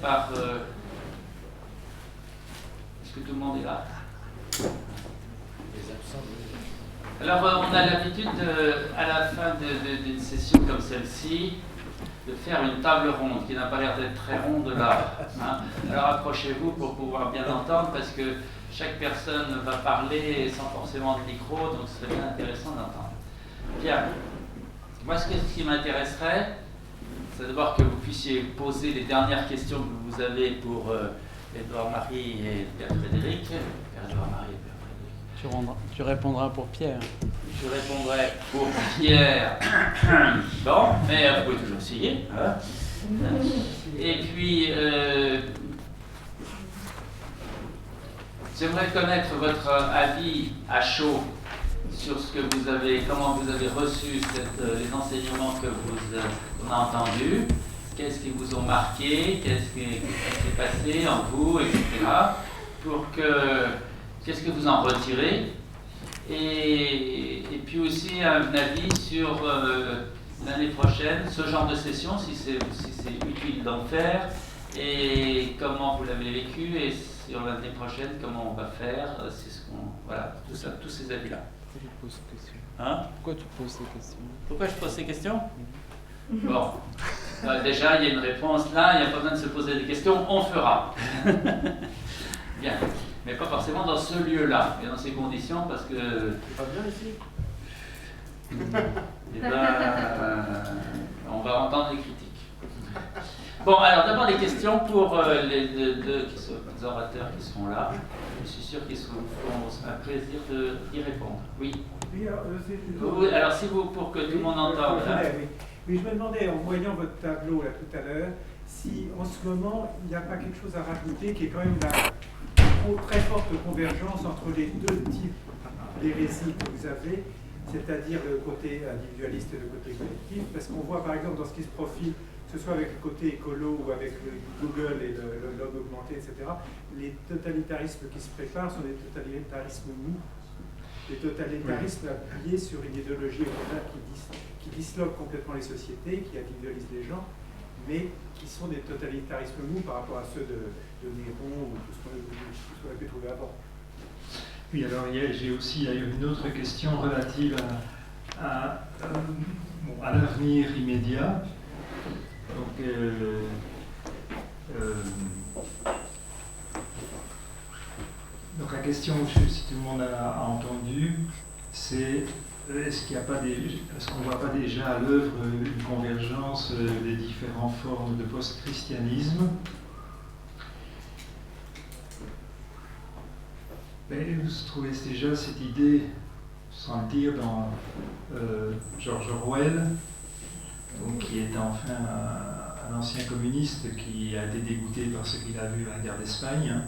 par... Est-ce que tout le monde est là? Alors, on a l'habitude, à la fin d'une session comme celle-ci, de faire une table ronde, qui n'a pas l'air d'être très ronde là. Hein. Alors, approchez-vous pour pouvoir bien entendre, parce que chaque personne va parler sans forcément de micro, donc ce serait bien intéressant d'entendre. Bien. Moi, ce qui m'intéresserait, c'est d'abord que vous puissiez poser les dernières questions que vous avez pour Édouard-Marie et Pierre Frédéric. Édouard-Marie et Pierre Frédéric. Tu répondras pour Pierre. Je répondrai pour Pierre. Bon, mais vous pouvez toujours essayer. Hein. Et puis, j'aimerais connaître votre avis à chaud sur ce que vous avez, comment vous avez reçu les enseignements que on a entendus, qu'est-ce qui vous ont marqué, qu'est-ce qui s'est passé en vous, etc. Qu'est-ce que vous en retirez, et puis aussi un avis sur l'année prochaine, ce genre de session, si c'est utile d'en faire, et comment vous l'avez vécu, et sur l'année prochaine, comment on va faire, c'est ce qu'on, voilà, tout ça, tous ces avis-là. Pourquoi tu poses ces questions? Hein? Pourquoi tu poses ces questions? Pourquoi je pose ces questions? Bon, déjà, il y a une réponse là, il n'y a pas besoin de se poser des questions, on fera. Bien, mais pas forcément dans ce lieu-là, et dans ces conditions, parce que... C'est pas bien ici? Eh ben, on va entendre les critiques. Bon, alors d'abord les questions pour les deux orateurs qui sont là. Je suis sûr qu'ils se feront un plaisir d'y répondre. Oui. Oui, Alors si vous, pour que tout le monde entende. Oui, je me demandais, en voyant votre tableau là tout à l'heure, si en ce moment il n'y a pas quelque chose à rajouter qui est quand même la très forte convergence entre les deux types d'hérésie que vous avez, c'est-à-dire le côté individualiste et le côté collectif, parce qu'on voit par exemple dans ce qui se profile, que ce soit avec le côté écolo ou avec le Google et l'homme augmenté, etc., les totalitarismes qui se préparent sont des totalitarismes mous, des totalitarismes appuyés sur une idéologie au contraire qui disloque complètement les sociétés, qui individualise les gens, mais qui sont des totalitarismes mous par rapport à ceux de Néron ou tout ce qu'on a pu trouver avant. Oui, alors j'ai aussi une autre question relative à l'avenir immédiat. Donc la question, si tout le monde a entendu, c'est est-ce qu'on ne voit pas déjà à l'œuvre une convergence des différentes formes de post-christianisme? Vous trouvez déjà cette idée, sans le dire, dans George Orwell, donc, qui est enfin un ancien communiste qui a été dégoûté par ce qu'il a vu à la guerre d'Espagne. Hein.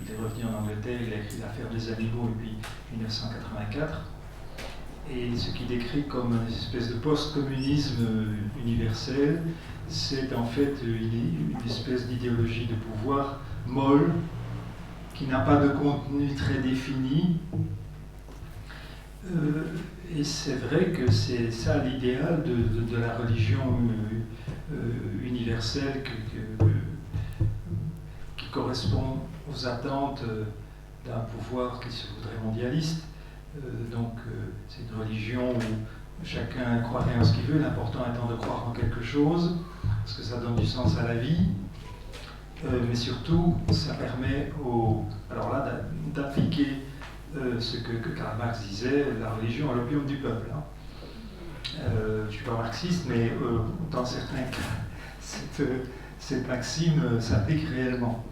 Il est revenu en Angleterre, il a écrit L'affaire des animaux depuis 1984. Et ce qu'il décrit comme une espèce de post-communisme universel, c'est en fait une espèce d'idéologie de pouvoir molle, qui n'a pas de contenu très défini. Et c'est vrai que c'est ça l'idéal de la religion universelle qui correspond aux attentes d'un pouvoir qui se voudrait mondialiste. C'est une religion où chacun croirait en ce qu'il veut, l'important étant de croire en quelque chose, parce que ça donne du sens à la vie. Mais surtout, ça permet d'appliquer ce que Karl Marx disait, la religion est l'opium du peuple. Hein. Je ne suis pas marxiste, mais dans certains cas, cette maxime s'applique réellement.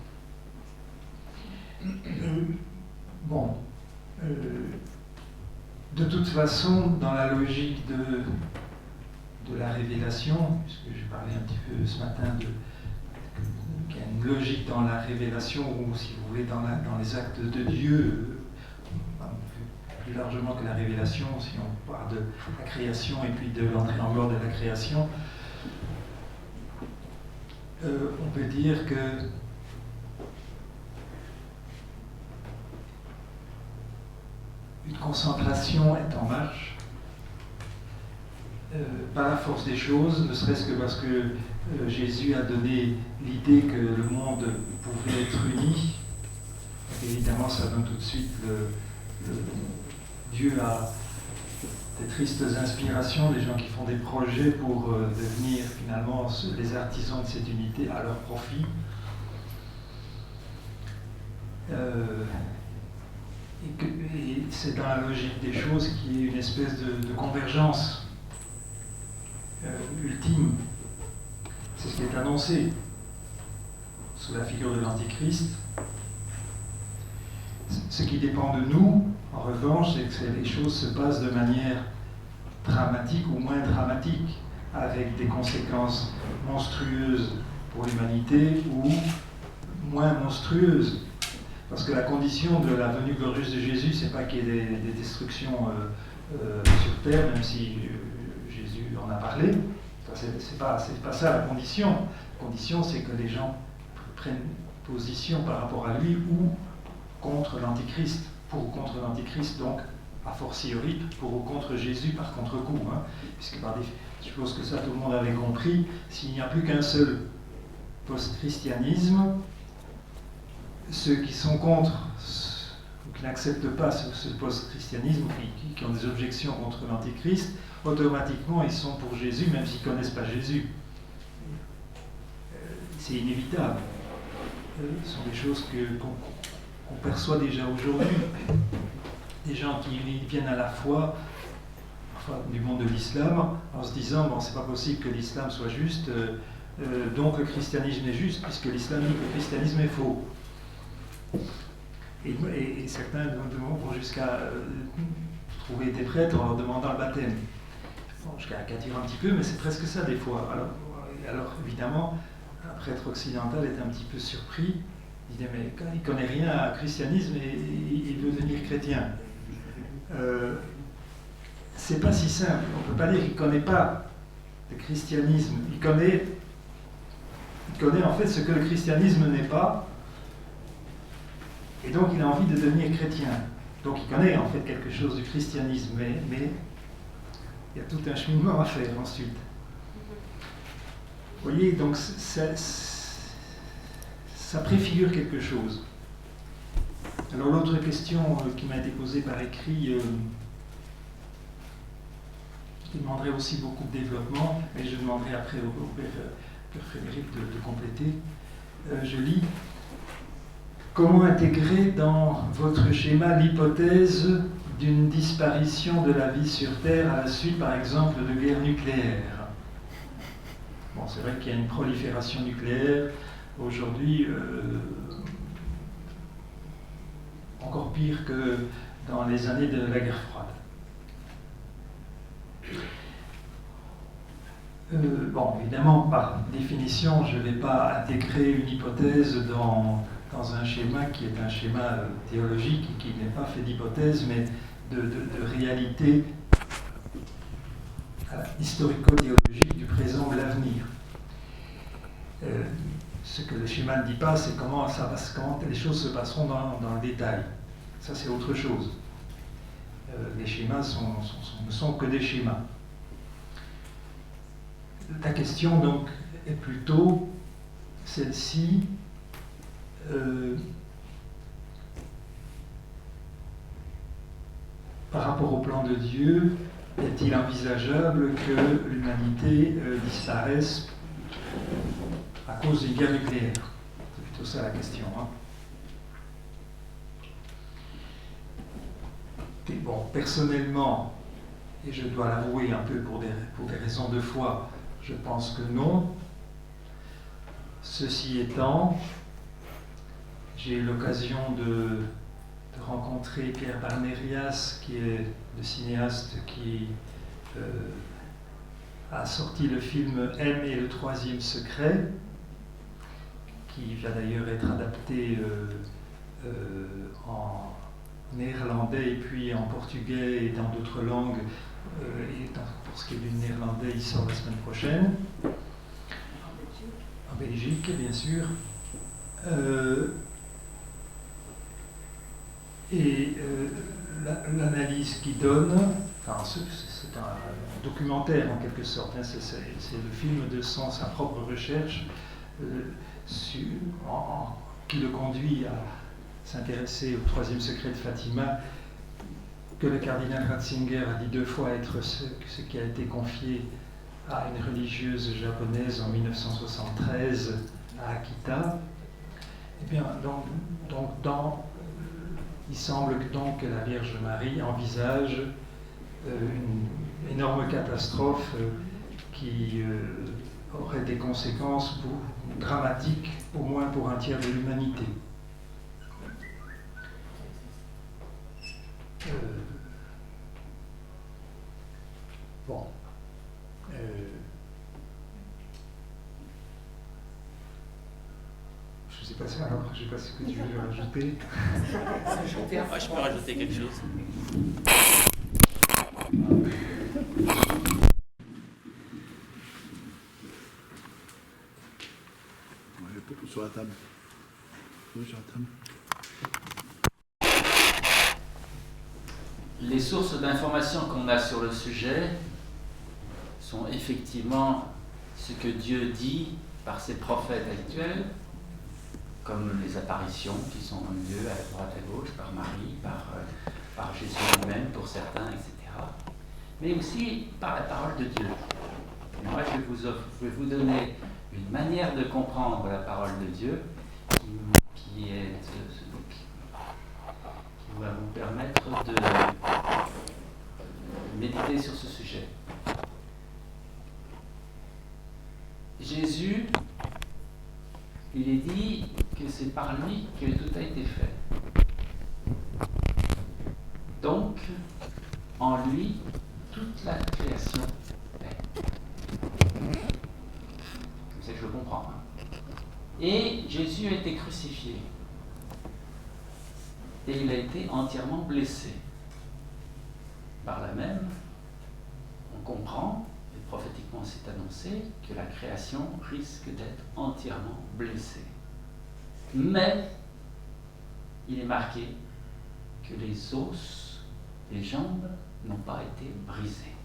De toute façon, dans la logique de la révélation, puisque j'ai parlé un petit peu ce matin qu'il y a une logique dans la révélation, ou si vous voulez, dans les actes de Dieu, plus largement que la révélation, si on parle de la création et puis de l'entrée en mort de la création, on peut dire que une concentration est en marche par la force des choses, ne serait-ce que parce que Jésus a donné l'idée que le monde pouvait être uni. Évidemment, ça donne tout de suite Dieu a des tristes inspirations, des gens qui font des projets pour devenir finalement les artisans de cette unité à leur profit. Et c'est dans la logique des choses qu'il y ait une espèce de convergence ultime. C'est ce qui est annoncé sous la figure de l'Antichrist. Ce qui dépend de nous, en revanche, c'est que les choses se passent de manière dramatique ou moins dramatique, avec des conséquences monstrueuses pour l'humanité ou moins monstrueuses. Parce que la condition de la venue glorieuse de Jésus, c'est pas qu'il y ait des destructions sur terre, même si Jésus en a parlé. C'est pas ça la condition. La condition, c'est que les gens prennent position par rapport à lui ou contre l'Antichrist, pour ou contre l'Antichrist, donc a fortiori pour ou contre Jésus par contre-coup. Hein, puisque je suppose que ça tout le monde avait compris, s'il n'y a plus qu'un seul post-christianisme, ceux qui sont contre ou qui n'acceptent pas ce post-christianisme, qui ont des objections contre l'Antichrist, automatiquement ils sont pour Jésus, même s'ils ne connaissent pas Jésus. C'est inévitable. Ce sont des choses qu'on perçoit déjà aujourd'hui. Des gens qui viennent à la foi, parfois du monde de l'islam, en se disant bon, c'est pas possible que l'islam soit juste, donc le christianisme est juste, puisque l'islam dit que le christianisme est faux. Et certains vont jusqu'à trouver des prêtres en leur demandant le baptême. Bon, je caricature un petit peu, mais c'est presque ça des fois. Alors évidemment, un prêtre occidental est un petit peu surpris. Il dit mais il ne connaît rien à christianisme et il veut devenir chrétien. C'est pas si simple. On ne peut pas dire qu'il ne connaît pas le christianisme. Il connaît en fait ce que le christianisme n'est pas. Et donc il a envie de devenir chrétien. Donc il connaît en fait quelque chose du christianisme, mais il y a tout un cheminement à faire ensuite. Vous voyez, donc ça préfigure quelque chose. Alors l'autre question qui m'a été posée par écrit, qui demanderait aussi beaucoup de développement, mais je demanderai après au Père Frédéric de compléter. Je lis. Comment intégrer dans votre schéma l'hypothèse d'une disparition de la vie sur Terre à la suite, par exemple, de guerres nucléaires? Bon, c'est vrai qu'il y a une prolifération nucléaire aujourd'hui, encore pire que dans les années de la guerre froide. Bon, évidemment, par définition, je ne vais pas intégrer une hypothèse dans un schéma qui est un schéma théologique et qui n'est pas fait d'hypothèse, mais de réalité historico-théologique du présent ou de l'avenir. Ce que le schéma ne dit pas, c'est comment les choses se passeront dans le détail. Ça, c'est autre chose. Les schémas ne sont que des schémas. Ta question, donc, est plutôt celle-ci. Par rapport au plan de Dieu, est-il envisageable que l'humanité disparaisse à cause d'une guerre nucléaire? C'est plutôt ça la question. Hein. Et bon, personnellement, et je dois l'avouer un peu pour des raisons de foi, je pense que non. Ceci étant, j'ai eu l'occasion de rencontrer Pierre Barnérias, qui est le cinéaste qui a sorti le film M et le troisième secret, qui va d'ailleurs être adapté en néerlandais et puis en portugais et dans d'autres langues. Pour ce qui est du néerlandais, il sort la semaine prochaine. En Belgique, bien sûr. l'analyse qu'il donne, enfin, c'est un documentaire en quelque sorte, hein, c'est le film de sa propre recherche qui le conduit à s'intéresser au troisième secret de Fatima, que le cardinal Ratzinger a dit 2 fois être ce qui a été confié à une religieuse japonaise en 1973 à Akita. Eh bien, il semble donc que la Vierge Marie envisage une énorme catastrophe qui aurait des conséquences dramatiques, au moins pour un tiers de l'humanité. Bon. Je sais pas ça, alors je sais pas ce que tu veux rajouter. Ah, je peux rajouter quelque chose. Sur la table. Oui, sur la table. Les sources d'informations qu'on a sur le sujet sont effectivement ce que Dieu dit par ses prophètes actuels, comme les apparitions qui sont lieu à droite à gauche, par Marie, par Jésus lui-même pour certains, etc. Mais aussi par la parole de Dieu. Et moi, je vais vous donner une manière de comprendre la parole de Dieu qui va vous permettre de méditer sur ce sujet. Jésus, il est dit que c'est par lui que tout a été fait. Donc, en lui, toute la création est. C'est que je comprends. Et Jésus a été crucifié. Et il a été entièrement blessé. Par là même, on comprend, et prophétiquement c'est annoncé, que la création risque d'être entièrement blessée. Mais, il est marqué que les os, les jambes n'ont pas été brisées.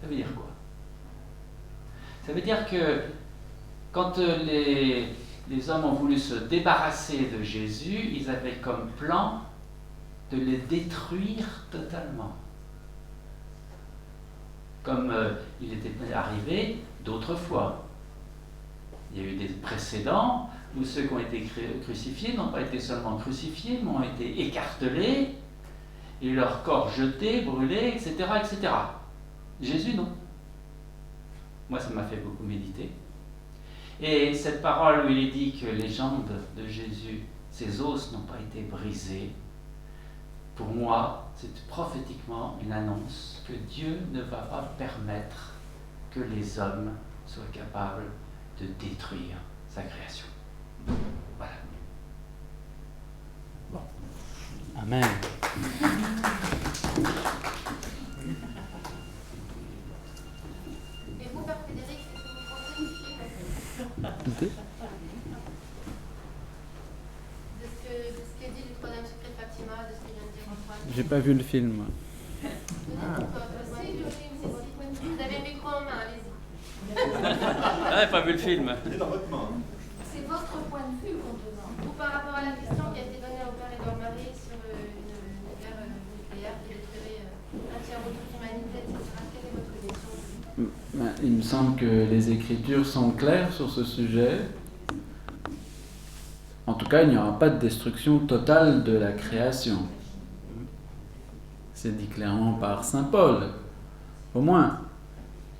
Ça veut dire quoi? Ça veut dire que quand les hommes ont voulu se débarrasser de Jésus, ils avaient comme plan de le détruire totalement. Comme il était arrivé d'autres fois. Il y a eu des précédents où ceux qui ont été crucifiés n'ont pas été seulement crucifiés, mais ont été écartelés, et leur corps jeté, brûlé, etc., etc. Jésus, non. Moi, ça m'a fait beaucoup méditer. Et cette parole où il est dit que les jambes de Jésus, ses os n'ont pas été brisés, pour moi, c'est prophétiquement une annonce que Dieu ne va pas permettre que les hommes soient capables de détruire sa création. Voilà. Bon. Amen. Et vous, Père Frédéric, qu'est-ce que vous pensez du film de ce qu'est dit du troisième secret de Fatima, de ce que vient de dire Antoine? J'ai pas vu le film, moi. Vous avez le micro en main, allez-y. Ah, j'ai pas vu le film. C'est dans votre main. C'est votre point de vue qu'on demande. Ou par rapport à la question qui a été donnée au Père Édouard Marie sur une guerre nucléaire qui détruirait un tiers de toute l'humanité, etc. Quelle est votre question? Il me semble que les Écritures sont claires sur ce sujet. En tout cas, il n'y aura pas de destruction totale de la création. C'est dit clairement par saint Paul, au moins,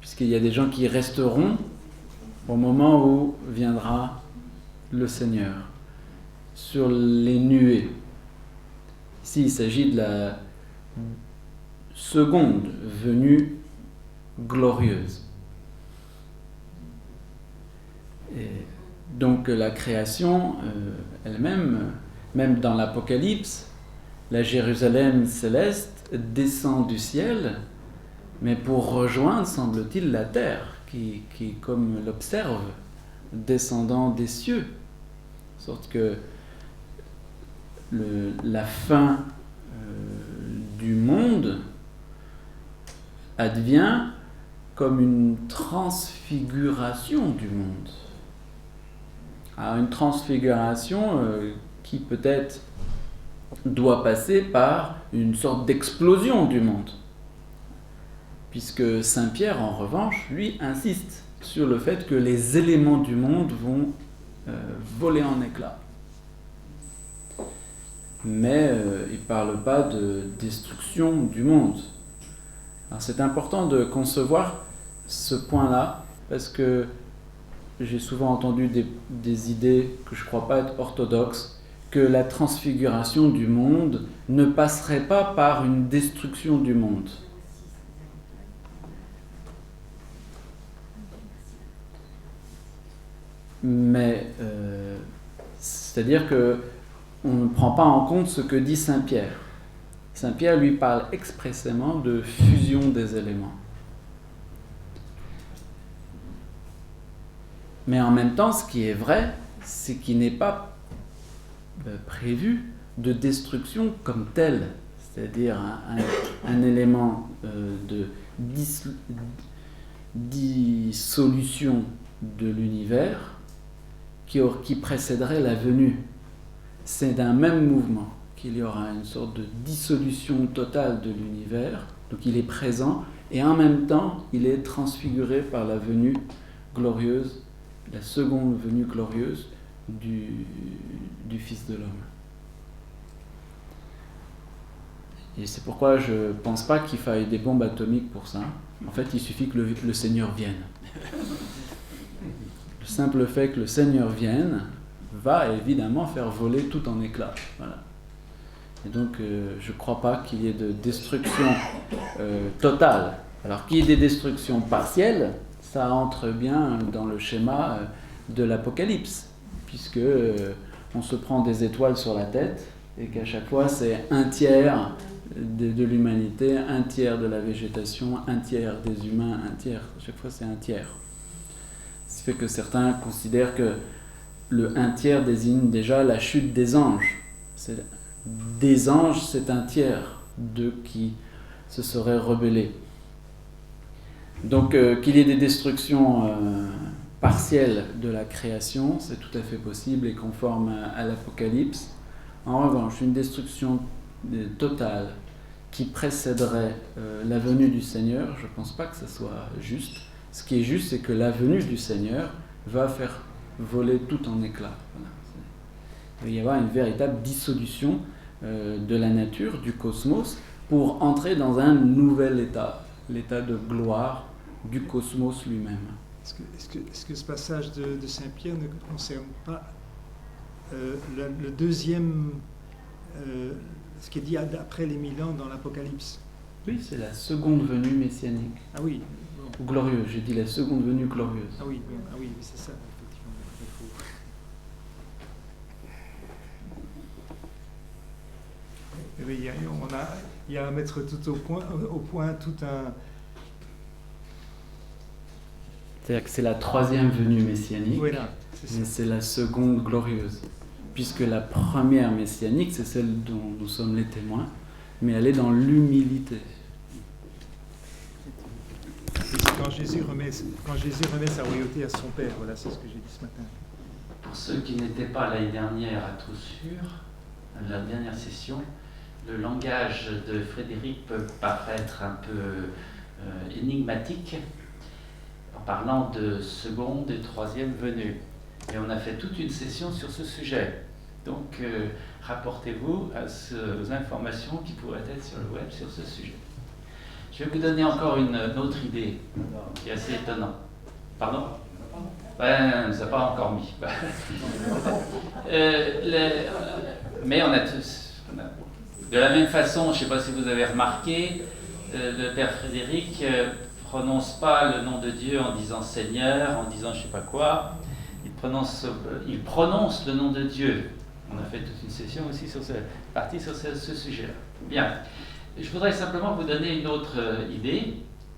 puisqu'il y a des gens qui resteront au moment où viendra le Seigneur, sur les nuées. Ici, il s'agit de la seconde venue glorieuse. Et donc la création elle-même, même dans l'Apocalypse, la Jérusalem céleste descend du ciel, mais pour rejoindre, semble-t-il, la terre, qui comme l'observe, descendant des cieux. De sorte que la fin du monde advient comme une transfiguration du monde. Alors une transfiguration qui peut-être doit passer par une sorte d'explosion du monde. Puisque Saint Pierre, en revanche, lui, insiste sur le fait que les éléments du monde vont voler en éclats. Mais il ne parle pas de destruction du monde. Alors c'est important de concevoir ce point-là, parce que j'ai souvent entendu des idées que je ne crois pas être orthodoxes, que la transfiguration du monde ne passerait pas par une destruction du monde. Mais c'est-à-dire que on ne prend pas en compte ce que dit Saint Pierre. Saint Pierre lui parle expressément de fusion des éléments. Mais en même temps, ce qui est vrai, c'est qu'il n'est pas prévu de destruction comme telle, c'est-à-dire un élément de dissolution de l'univers qui précéderait la venue. C'est d'un même mouvement qu'il y aura une sorte de dissolution totale de l'univers, donc il est présent, et en même temps, il est transfiguré par la venue glorieuse, la seconde venue glorieuse du Fils de l'homme. Et c'est pourquoi je ne pense pas qu'il faille des bombes atomiques pour ça. En fait, il suffit que le Seigneur vienne. Le simple fait que le Seigneur vienne va évidemment faire voler tout en éclats. Voilà. Et donc, je ne crois pas qu'il y ait de destruction totale. Alors qu'il y ait des destructions partielles, ça entre bien dans le schéma de l'Apocalypse, puisque on se prend des étoiles sur la tête et qu'à chaque fois c'est un tiers de l'humanité, un tiers de la végétation, un tiers des humains, un tiers. À chaque fois c'est un tiers. Ce qui fait que certains considèrent que le un tiers désigne déjà la chute des anges. Des anges, c'est un tiers d'eux qui se seraient rebellés. Donc qu'il y ait des destructions partielles de la création, c'est tout à fait possible et conforme à l'Apocalypse. En revanche, une destruction totale qui précéderait la venue du Seigneur, je ne pense pas que ce soit juste. Ce qui est juste, c'est que la venue du Seigneur va faire voler tout en éclats. Voilà. Il va y avoir une véritable dissolution de la nature, du cosmos, pour entrer dans un nouvel état, l'état de gloire du cosmos lui-même. Est-ce que ce passage de Saint-Pierre ne concerne pas le deuxième, ce qui est dit après les 1000 ans dans l'Apocalypse? Oui, c'est la seconde venue messianique. Ah oui. Bon. Glorieuse, j'ai dit la seconde venue glorieuse. Ah oui, c'est ça, effectivement. Il y a à mettre tout au point tout un... C'est-à-dire que c'est la troisième venue messianique, voilà, c'est mais c'est la seconde glorieuse. Puisque la première messianique, c'est celle dont nous sommes les témoins, mais elle est dans l'humilité. Quand Jésus remet sa royauté à son Père, voilà, c'est ce que j'ai dit ce matin. Pour ceux qui n'étaient pas l'année dernière à Tours-sur, à la dernière session, le langage de Frédéric peut paraître un peu énigmatique en parlant de seconde et troisième venue. Et on a fait toute une session sur ce sujet. Donc, rapportez-vous aux informations qui pourraient être sur le web sur ce sujet. Je vais vous donner encore une autre idée qui est assez étonnante. Pardon ? Ben, on ne nous a pas encore mis. Mais on a tous... De la même façon, je ne sais pas si vous avez remarqué, le Père Frédéric prononce pas le nom de Dieu en disant Seigneur, en disant je ne sais pas quoi. Il prononce le nom de Dieu. On a fait toute une session aussi sur ce sujet-là. Bien. Je voudrais simplement vous donner une autre idée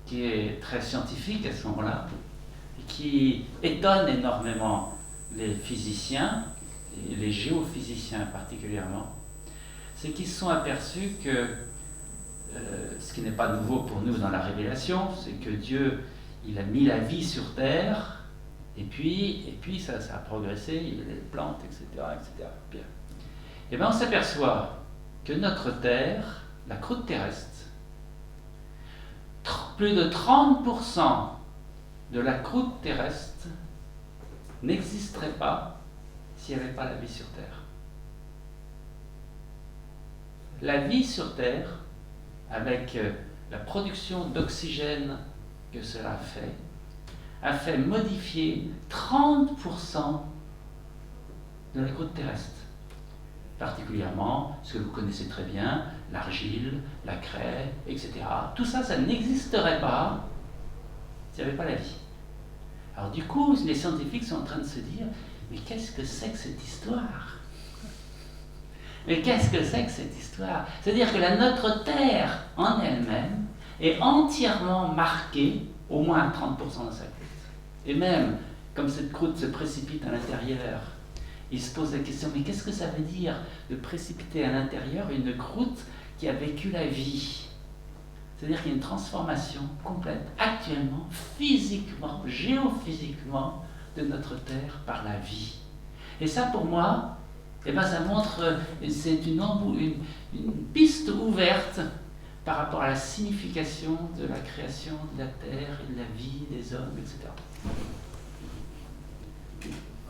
qui est très scientifique à ce moment-là et qui étonne énormément les physiciens et les géophysiciens particulièrement. c'est qu'ils se sont aperçus que, ce qui n'est pas nouveau pour nous dans la Révélation, c'est que Dieu, il a mis la vie sur terre, et puis ça a progressé, il y a les plantes, etc. etc. Bien. Et bien on s'aperçoit que notre terre, la croûte terrestre, plus de 30% de la croûte terrestre n'existerait pas s'il n'y avait pas la vie sur terre. La vie sur terre, avec la production d'oxygène que cela a fait modifier 30% de la croûte terrestre. Particulièrement, ce que vous connaissez très bien, l'argile, la craie, etc. Tout ça, ça n'existerait pas s'il n'y avait pas la vie. Alors du coup, les scientifiques sont en train de se dire, mais qu'est-ce que c'est que cette histoire ? Mais qu'est-ce que c'est que cette histoire ? C'est-à-dire que notre Terre en elle-même est entièrement marquée, au moins 30% de sa croûte. Et même, comme cette croûte se précipite à l'intérieur, il se pose la question, mais qu'est-ce que ça veut dire de précipiter à l'intérieur une croûte qui a vécu la vie ? C'est-à-dire qu'il y a une transformation complète, actuellement, physiquement, géophysiquement, de notre Terre par la vie. Et ça, pour moi, ça montre, c'est une piste ouverte par rapport à la signification de la création de la Terre et de la vie des hommes, etc.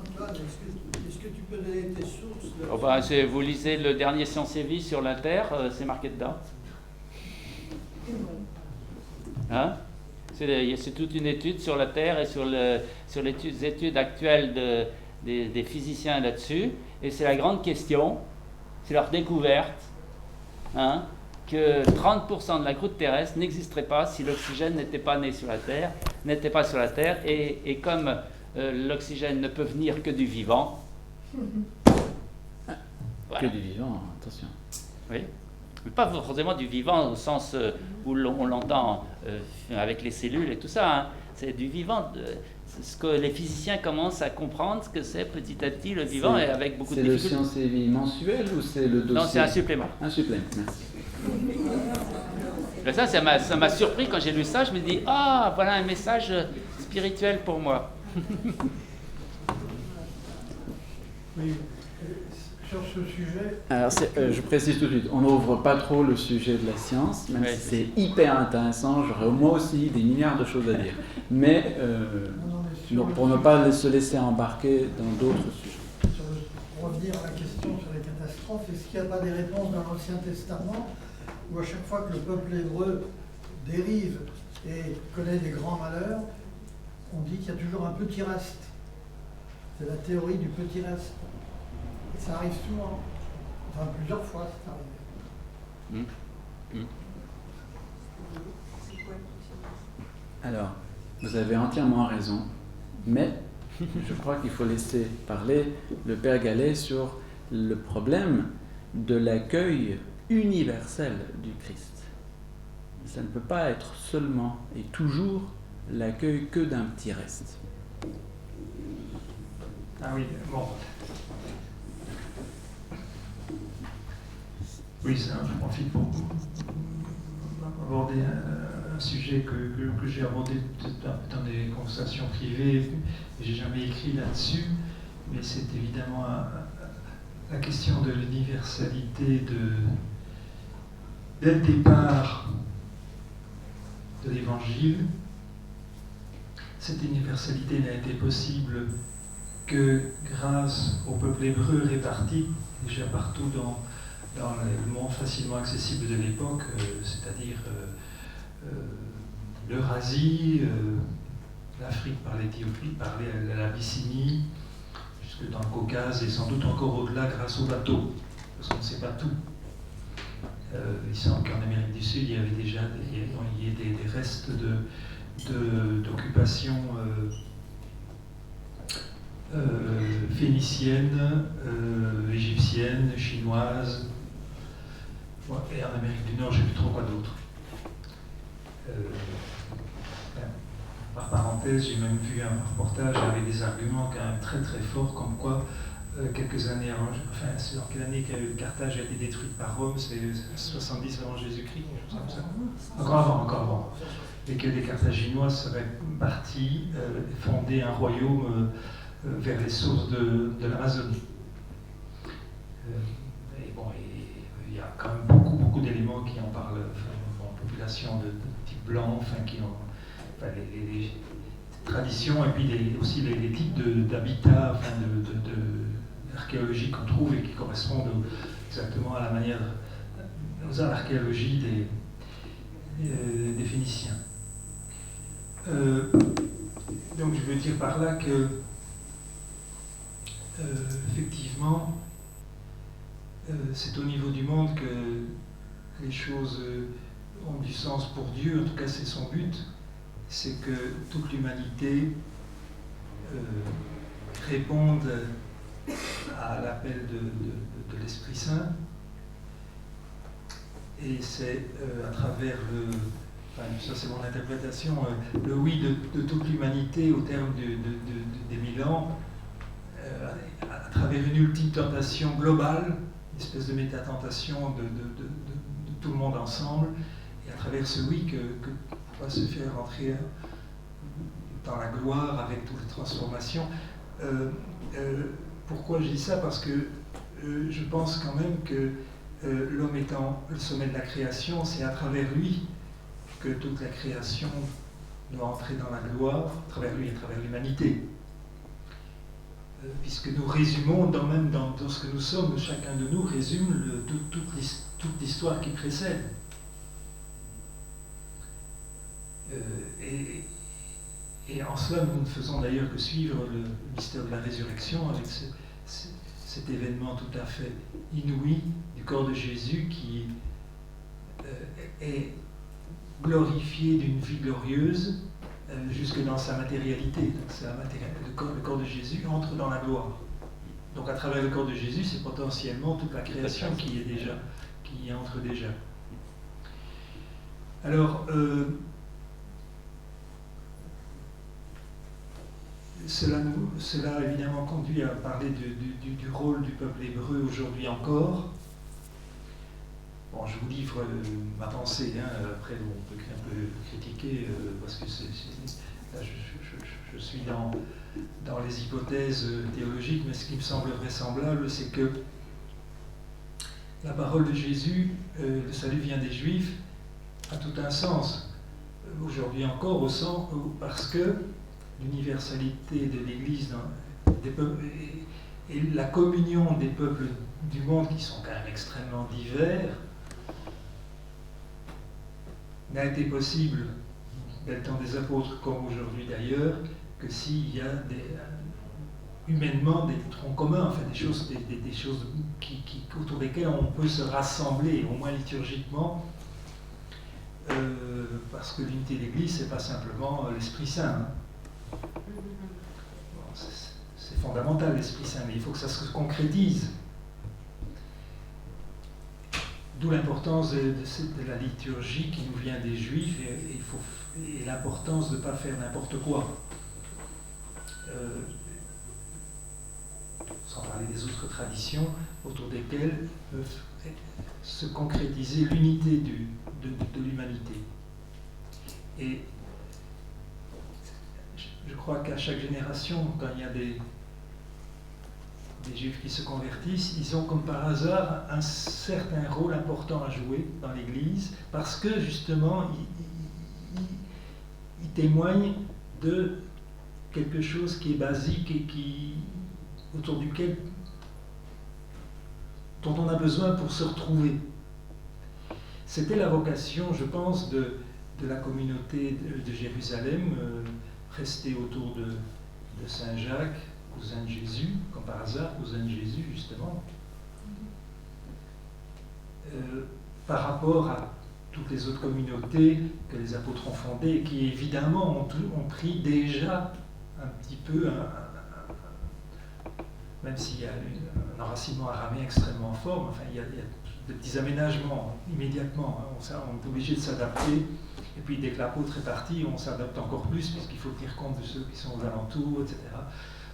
Antoine, est-ce que tu peux donner tes sources Vous lisez le dernier Science et Vie sur la Terre, c'est marqué dedans. Hein? C'est toute une étude sur la Terre et sur les études actuelles des physiciens là-dessus. Et c'est la grande question, c'est leur découverte, hein, que 30% de la croûte terrestre n'existerait pas si l'oxygène n'était pas né sur la Terre, et comme l'oxygène ne peut venir que du vivant. Voilà. Que du vivant, attention. Oui. Mais pas forcément du vivant au sens où on l'entend avec les cellules et tout ça. Hein. C'est du vivant. C'est ce que les physiciens commencent à comprendre, ce que c'est petit à petit le vivant, et avec beaucoup de difficultés. C'est le Science et Vie mensuel ou c'est le dossier ? Non, c'est un supplément. Un supplément, merci. Ben ça m'a surpris quand j'ai lu ça. Je me dis, voilà un message spirituel pour moi. Oui, sur ce sujet. Alors, je précise tout de suite, on n'ouvre pas trop le sujet de la science, même si c'est hyper intéressant. J'aurais moi aussi des milliards de choses à dire. Mais pour ne pas se laisser embarquer dans d'autres sujets. Pour revenir à la question sur les catastrophes, est-ce qu'il n'y a pas des réponses dans l'Ancien Testament où à chaque fois que le peuple hébreu dérive et connaît des grands malheurs, on dit qu'il y a toujours un petit reste. C'est la théorie du petit reste. Et ça arrive souvent. Enfin, plusieurs fois, c'est arrivé. Alors, vous avez entièrement raison, mais je crois qu'il faut laisser parler le Père Gallet sur le problème de l'accueil universel du Christ. Ça ne peut pas être seulement et toujours l'accueil que d'un petit reste. Ah oui, bon. Oui, ça, je profite pour aborder un sujet que j'ai abordé dans des conversations privées, et j'ai jamais écrit là-dessus, mais c'est évidemment la question de l'universalité dès le départ de l'Évangile. Cette universalité n'a été possible que grâce au peuple hébreu réparti déjà partout dans le monde facilement accessible de l'époque, c'est-à-dire l'Eurasie, l'Afrique par l'Éthiopie, par l'Abyssinie, jusque dans le Caucase et sans doute encore au-delà grâce aux bateaux, parce qu'on ne sait pas tout. Il semble qu'en Amérique du Sud, il y avait déjà des restes d'occupation phénicienne, égyptienne, chinoise, et en Amérique du Nord, je ne sais plus trop quoi d'autre. Par parenthèse, j'ai même vu un reportage avec des arguments quand même très très forts, comme quoi quelques années avant, enfin, c'est dans quelle année que Carthage a été détruite par Rome, c'est 70 avant Jésus-Christ, quelque chose comme ça. Encore avant. Et que les Carthaginois seraient partis fonder un royaume vers les sources de l'Amazonie. Et bon, il y a quand même beaucoup d'éléments qui en parlent, population de type blanc, qui ont les traditions, et puis aussi les types d'habitats, archéologiques qu'on trouve et qui correspondent exactement à la manière, à l'archéologie des Phéniciens. Donc je veux dire par là que effectivement c'est au niveau du monde que les choses ont du sens pour Dieu, en tout cas c'est son but, c'est que toute l'humanité réponde à l'appel de l'Esprit Saint, et c'est à travers ça c'est mon interprétation, le oui de toute l'humanité au terme des 1000 ans, à travers une ultime tentation globale, une espèce de méta-tentation de tout le monde ensemble, et à travers ce oui que pourra se faire rentrer dans la gloire avec toutes les transformations. Pourquoi je dis ça? Parce que je pense quand même que l'homme étant le sommet de la création, c'est à travers lui que toute la création doit entrer dans la gloire, à travers lui et à travers l'humanité. Puisque nous résumons, même dans ce que nous sommes, chacun de nous résume toute l'histoire qui précède. Et en cela, nous ne faisons d'ailleurs que suivre le mystère de la résurrection avec cet événement tout à fait inouï du corps de Jésus qui est glorifié d'une vie glorieuse jusque dans sa matérialité. Donc, le corps de Jésus entre dans la gloire. Donc à travers le corps de Jésus, c'est potentiellement toute la création qui y entre déjà. Alors, cela évidemment conduit à parler du rôle du peuple hébreu aujourd'hui encore. Bon, je vous livre ma pensée, après on peut un peu critiquer, parce que là, je suis dans les hypothèses théologiques, mais ce qui me semble vraisemblable, c'est que la parole de Jésus, le salut vient des Juifs, a tout un sens, aujourd'hui encore, parce que l'universalité de l'Église des peuples, et la communion des peuples du monde, qui sont quand même extrêmement divers, n'a été possible dans le temps des apôtres comme aujourd'hui d'ailleurs que s'il y a humainement des troncs communs, enfin des choses autour desquelles on peut se rassembler, au moins liturgiquement, parce que l'unité de l'Église, c'est pas simplement l'Esprit Saint. Bon, c'est fondamental l'Esprit Saint, mais il faut que ça se concrétise. D'où l'importance de la liturgie qui nous vient des Juifs et l'importance de ne pas faire n'importe quoi. Sans parler des autres traditions autour desquelles peuvent se concrétiser l'unité de l'humanité. Et je crois qu'à chaque génération, quand il y a des Juifs qui se convertissent, ils ont comme par hasard un certain rôle important à jouer dans l'Église, parce que justement, ils témoignent de quelque chose qui est basique et autour dont on a besoin pour se retrouver. C'était la vocation, je pense, de la communauté de Jérusalem, restée autour de Saint Jacques, cousin de Jésus, comme par hasard, cousin de Jésus, justement, par rapport à toutes les autres communautés que les apôtres ont fondées et qui, évidemment, ont pris déjà un petit peu, même s'il y a un enracinement araméen extrêmement fort, enfin, il y a des petits aménagements immédiatement. On est obligé de s'adapter. Et puis, dès que l'apôtre est parti, on s'adapte encore plus, puisqu'il faut tenir compte de ceux qui sont aux alentours, etc.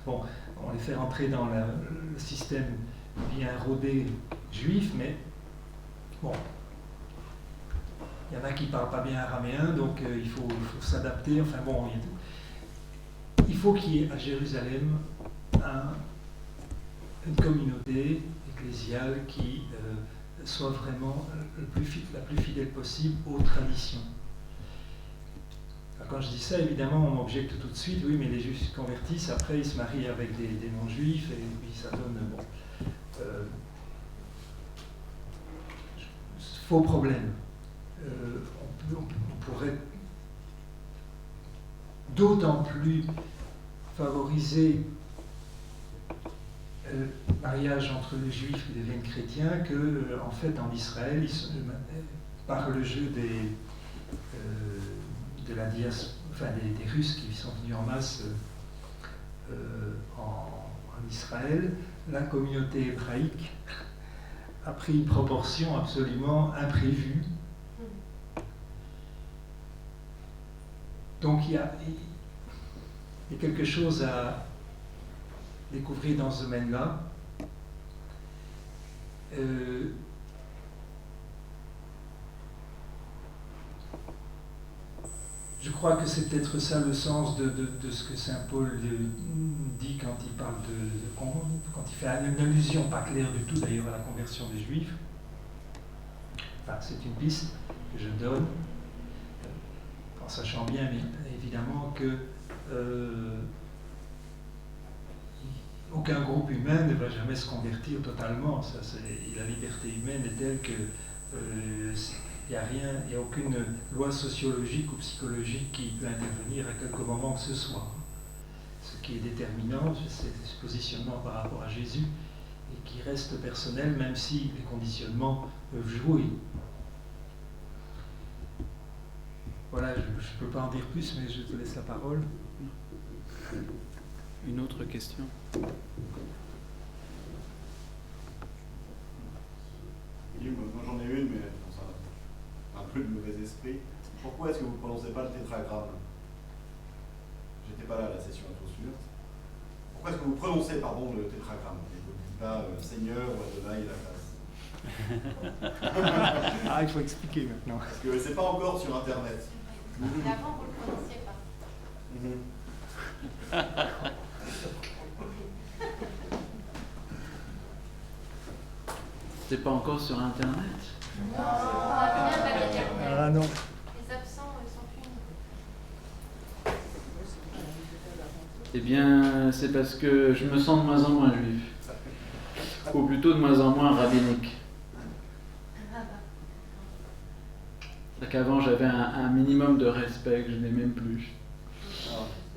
Bon, on les fait rentrer dans le système bien rodé juif, mais bon, il y en a qui ne parlent pas bien araméen, donc il faut s'adapter. Enfin bon, il faut qu'il y ait à Jérusalem une communauté ecclésiale qui soit vraiment la plus fidèle possible aux traditions. Alors quand je dis ça, évidemment, on m'objecte tout de suite, oui, mais les juifs se convertissent, après ils se marient avec des non-juifs, et puis ça donne, bon, faux problème. On pourrait d'autant plus favoriser le mariage entre les juifs qui deviennent chrétiens que, en fait, en Israël, par le jeu de la diaspora, enfin des Russes qui sont venus en masse en Israël, la communauté hébraïque a pris une proportion absolument imprévue. Donc il y a quelque chose à découvrir dans ce domaine-là. Je crois que c'est peut-être ça le sens de ce que saint Paul dit quand il parle quand il fait une allusion, pas claire du tout d'ailleurs, à la conversion des Juifs. Enfin, c'est une piste que je donne, en sachant bien évidemment que aucun groupe humain ne va jamais se convertir totalement. La liberté humaine est telle que il n'y a aucune loi sociologique ou psychologique qui peut intervenir à quelque moment que ce soit. Ce qui est déterminant, c'est ce positionnement par rapport à Jésus et qui reste personnel, même si les conditionnements peuvent jouer. Voilà, je ne peux pas en dire plus, mais je te laisse la parole. Une autre question? Oui, moi j'en ai une, mais ça a un peu de mauvais esprit. Pourquoi est-ce que vous ne prononcez pas le tétragramme? J'étais pas là à la session à Tossure. Pourquoi est-ce que vous prononcez, le tétragramme et vous ne dites pas Seigneur ou Adonai la face? Ah, il faut expliquer maintenant. Parce que c'est pas encore sur Internet. Et avant, vous ne le prononciez pas. C'est pas encore sur Internet? Non, Ah non. les absents sont punis. Eh bien, c'est parce que je me sens de moins en moins juif. Ou plutôt de moins en moins rabbinique. C'est qu'avant, j'avais un minimum de respect que je n'ai même plus.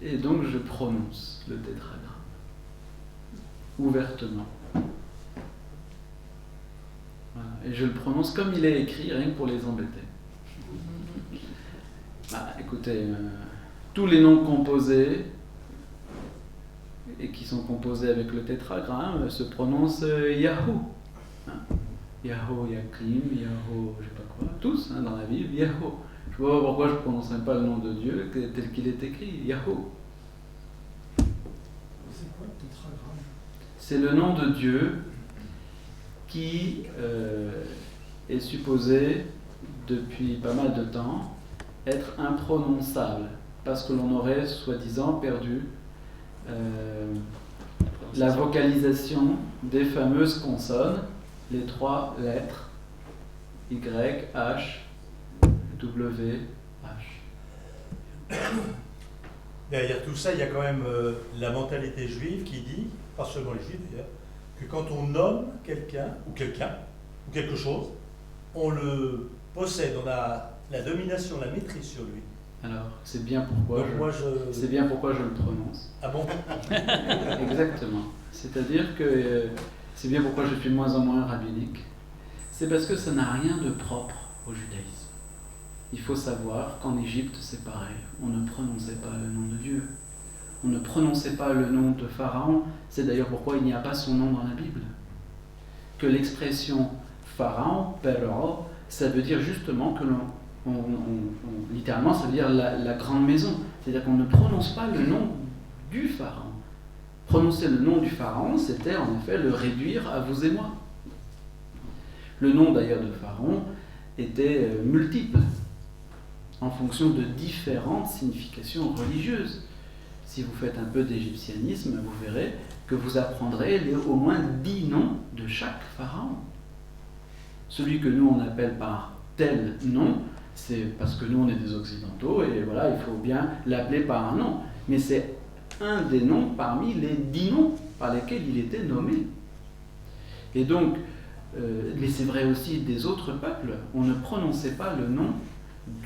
Et donc, je prononce le tétragramme. Ouvertement. Voilà. Et je le prononce comme il est écrit, rien que pour les embêter. Écoutez, tous les noms composés et qui sont composés avec le tétragramme se prononcent Yahoo. Yahoo Yakim, Yahoo, je sais pas quoi, tous dans la Bible, Yahoo. Je vois pas pourquoi je ne prononcerais pas le nom de Dieu tel qu'il est écrit, Yahoo. C'est quoi le tétragramme? C'est le nom de Dieu qui est supposé, depuis pas mal de temps, être imprononçable, parce que l'on aurait, soi-disant, perdu la vocalisation des fameuses consonnes, les 3 lettres Y, H, W, H. Derrière tout ça, il y a quand même la mentalité juive qui dit, pas seulement les juifs d'ailleurs, que quand on nomme quelqu'un ou quelque chose, on le possède, on a la domination, la maîtrise sur lui. Alors, c'est bien pourquoi c'est bien pourquoi je le prononce. Ah bon? Exactement. C'est-à-dire que c'est bien pourquoi je suis de moins en moins rabbinique. C'est parce que ça n'a rien de propre au judaïsme. Il faut savoir qu'en Égypte, c'est pareil. On ne prononçait pas le nom de Dieu. On ne prononçait pas le nom de Pharaon. C'est d'ailleurs pourquoi il n'y a pas son nom dans la Bible. Que l'expression Pharaon, Paro, ça veut dire justement que littéralement, ça veut dire la grande maison. C'est-à-dire qu'on ne prononce pas le nom du Pharaon. Prononcer le nom du pharaon, c'était en effet le réduire à vous et moi. Le nom d'ailleurs de pharaon était multiple, en fonction de différentes significations religieuses. Si vous faites un peu d'égyptianisme, vous verrez que vous apprendrez au moins 10 noms de chaque pharaon. Celui que nous on appelle par tel nom, c'est parce que nous on est des occidentaux et voilà, il faut bien l'appeler par un nom. Mais c'est un des noms parmi les 10 noms par lesquels il était nommé. Et donc, mais c'est vrai aussi des autres peuples, on ne prononçait pas le nom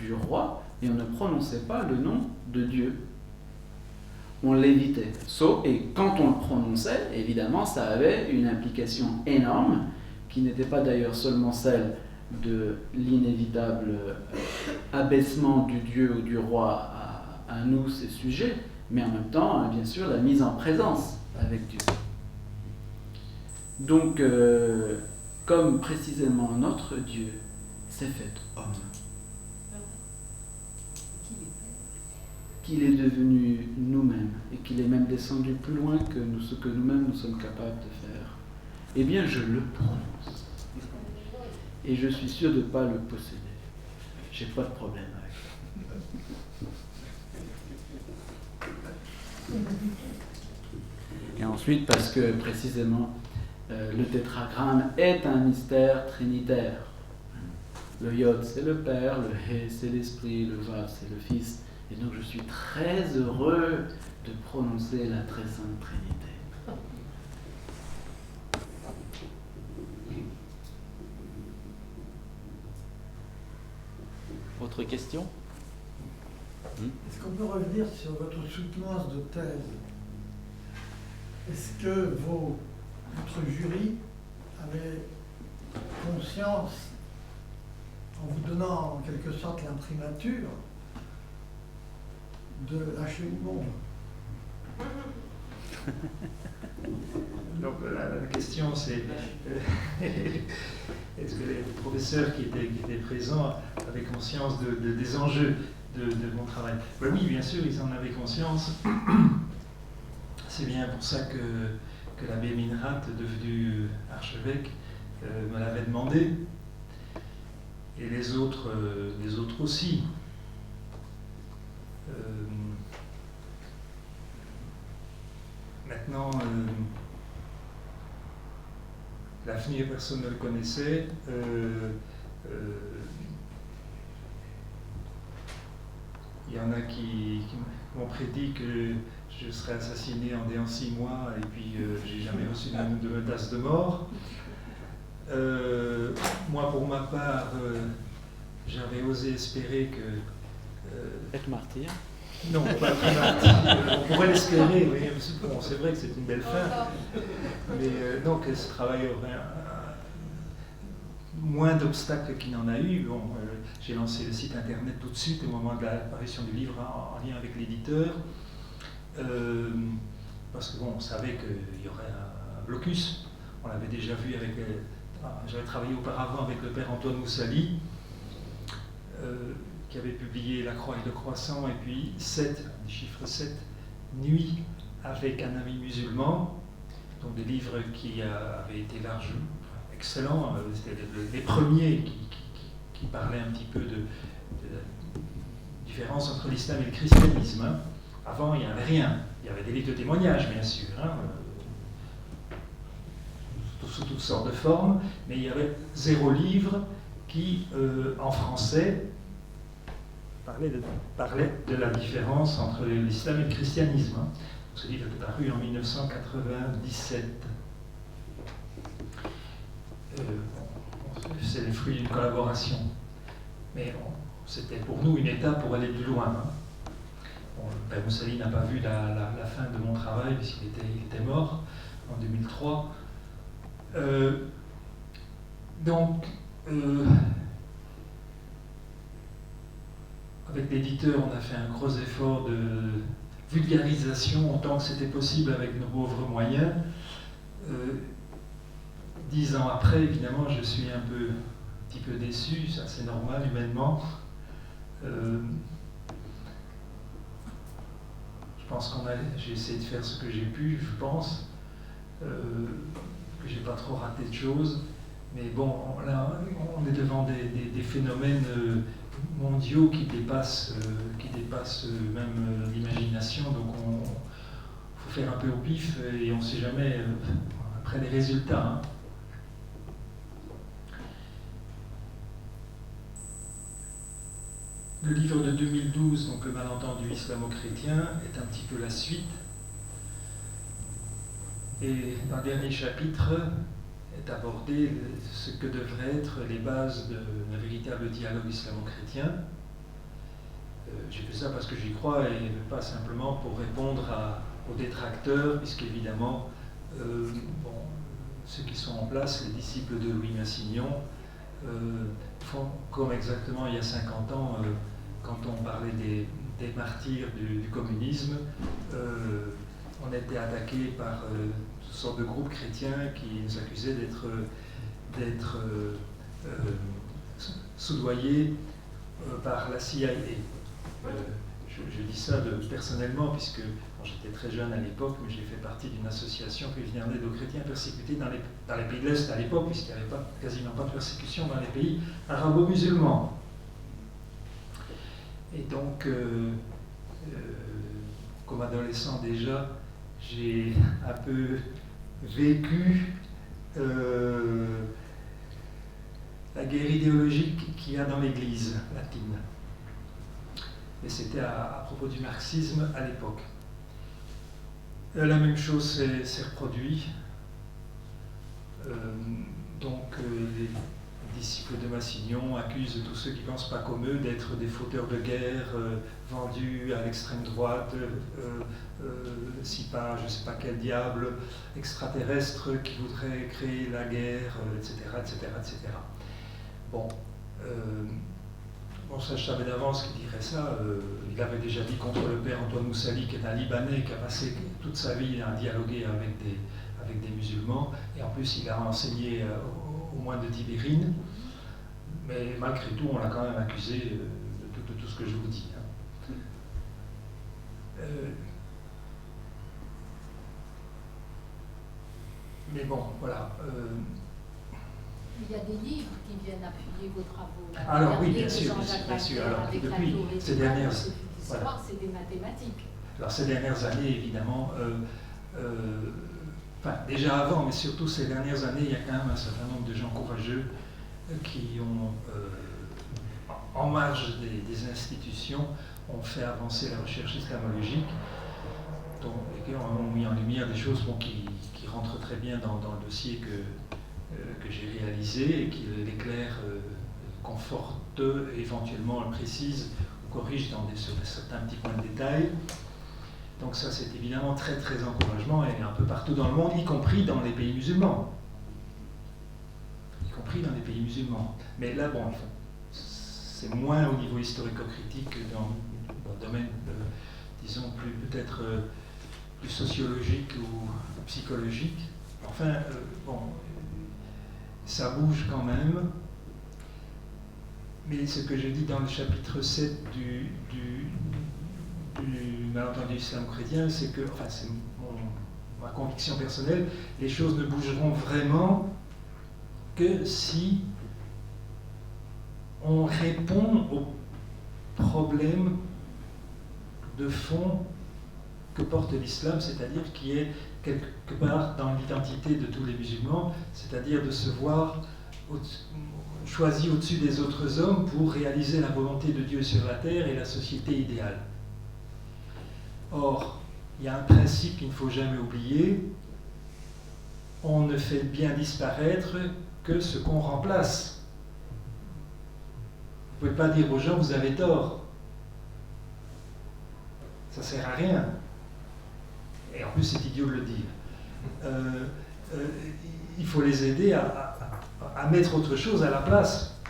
du roi et on ne prononçait pas le nom de Dieu. On l'évitait. Et quand on le prononçait, évidemment, ça avait une implication énorme, qui n'était pas d'ailleurs seulement celle de l'inévitable abaissement du Dieu ou du roi à nous, ces sujets, mais en même temps, bien sûr, la mise en présence avec Dieu. Donc, comme précisément notre Dieu s'est fait homme, qu'il est devenu nous-mêmes et qu'il est même descendu plus loin que ce que nous-mêmes nous sommes capables de faire, eh bien je le prononce. Et je suis sûr de ne pas le posséder. J'ai pas de problème avec ça. Et ensuite, parce que précisément, le tétragramme est un mystère trinitaire. Le Yod, c'est le Père, le He, c'est l'Esprit, le Vav, c'est le Fils. Et donc je suis très heureux de prononcer la très sainte Trinité. Autre question ? Est-ce qu'on peut revenir sur votre soutenance de thèse? Est-ce que votre jury avait conscience, en vous donnant en quelque sorte l'imprimature, de lâcher le monde? Donc la question c'est est-ce que les professeurs qui étaient présents avaient conscience des enjeux de mon travail? Ben oui, bien sûr, ils en avaient conscience. C'est bien pour ça que l'abbé Minrat, devenu archevêque, me l'avait demandé. Et les autres aussi. Maintenant, l'avenir, personne ne le connaissait. Il y en a qui m'ont prédit que je serais assassiné en 6 mois et puis j'ai jamais reçu de menace de mort. Moi, pour ma part, j'avais osé espérer que... Être martyr. Non, pas martyr. On pourrait l'espérer, oui. Bon, c'est vrai que c'est une belle fin. Mais donc, ce travail aurait moins d'obstacles qu'il n'en a eu. Bon, j'ai lancé le site internet tout de suite au moment de l'apparition du livre en lien avec l'éditeur. Parce que bon, on savait qu'il y aurait un blocus. On l'avait déjà vu avec... J'avais travaillé auparavant avec le père Antoine Moussali, qui avait publié La Croix et le Croissant, et puis 7, le chiffre 7, Nuit avec un ami musulman, donc des livres qui avaient été largement excellents. C'était les premiers qui parlaient un petit peu de la différence entre l'islam et le christianisme. Hein. Avant, il n'y avait rien. Il y avait des livres de témoignages, bien sûr, hein, sous toutes sortes de formes, mais il y avait 0 livre qui, en français, parlait de la différence entre l'islam et le christianisme. Hein. Ce livre est paru en 1997. C'est le fruit d'une collaboration. Mais c'était pour nous une étape pour aller plus loin. Hein. Bon, le père Moussali n'a pas vu la fin de mon travail puisqu'il était mort en 2003. Donc, avec l'éditeur, on a fait un gros effort de vulgarisation autant que c'était possible avec nos pauvres moyens. 10 ans après, évidemment, je suis un petit peu déçu, ça c'est normal humainement. Je pense j'ai essayé de faire ce que j'ai pu, je pense, que j'ai pas trop raté de choses. Mais bon, là, on est devant des phénomènes mondiaux qui dépassent même l'imagination. Donc, faut faire un peu au pif et on ne sait jamais après les résultats. Hein. Le livre de 2012, donc Le malentendu islamo-chrétien, est un petit peu la suite. Et dans le dernier chapitre est abordé ce que devraient être les bases d'un véritable dialogue islamo-chrétien. J'ai fait ça parce que j'y crois et pas simplement pour répondre aux détracteurs, puisqu'évidemment, ceux qui sont en place, les disciples de Louis Massignon, font comme exactement il y a 50 ans, quand on parlait des martyrs du communisme, on était attaqué par toutes sortes de groupes chrétiens qui nous accusaient d'être soudoyés par la CIA. Je dis ça personnellement, puisque j'étais très jeune à l'époque, mais j'ai fait partie d'une association qui venait en aide aux chrétiens persécutés dans les pays de l'Est à l'époque, puisqu'il n'y avait quasiment pas de persécution dans les pays arabo-musulmans. Et donc, comme adolescent déjà, j'ai un peu vécu la guerre idéologique qu'il y a dans l'Église latine. Et c'était à propos du marxisme à l'époque. La même chose s'est reproduite. Les disciples de Massignon accusent tous ceux qui ne pensent pas comme eux d'être des fauteurs de guerre, vendus à l'extrême droite, si pas je ne sais pas quel diable extraterrestre qui voudrait créer la guerre, etc., etc., etc. Bon, ça je savais d'avance qu'il dirait ça. Il avait déjà dit contre le père Antoine Moussali, qui est un Libanais qui a passé toute sa vie à dialoguer avec des musulmans, et en plus il a enseigné au moins de Tibérine, mais malgré tout on l'a quand même accusé de tout ce que je vous dis. Mais bon, voilà. Il y a des livres qui viennent appuyer vos travaux. Là. Alors oui, bien sûr. Alors, depuis ces dernières... Voilà. C'est des mathématiques. Alors ces dernières années, évidemment, déjà avant, mais surtout ces dernières années, il y a quand même un certain nombre de gens courageux qui ont, en marge des institutions, ont fait avancer la recherche islamologique, et qui ont mis en lumière des choses qui rentrent très bien dans le dossier que j'ai réalisé et qui l'éclairent, confortent, éventuellement précisent ou corrigent sur certains petits points de détail. Donc ça, c'est évidemment très très encouragement, et un peu partout dans le monde, y compris dans les pays musulmans. Mais là, bon, c'est moins au niveau historico-critique que dans le domaine, disons, peut-être plus sociologique ou psychologique. Enfin, ça bouge quand même. Mais ce que je dis dans le chapitre 7 du malentendu islamo-chrétien, c'est que, c'est ma conviction personnelle, les choses ne bougeront vraiment que si on répond aux problèmes de fond que porte l'islam, c'est-à-dire qui est quelque part dans l'identité de tous les musulmans, c'est-à-dire de se voir choisi au-dessus des autres hommes pour réaliser la volonté de Dieu sur la terre et la société idéale. Or, il y a un principe qu'il ne faut jamais oublier, on ne fait bien disparaître que ce qu'on remplace. Vous ne pouvez pas dire aux gens, vous avez tort. Ça ne sert à rien. Et en plus, c'est idiot de le dire. Il faut les aider à mettre autre chose à la place.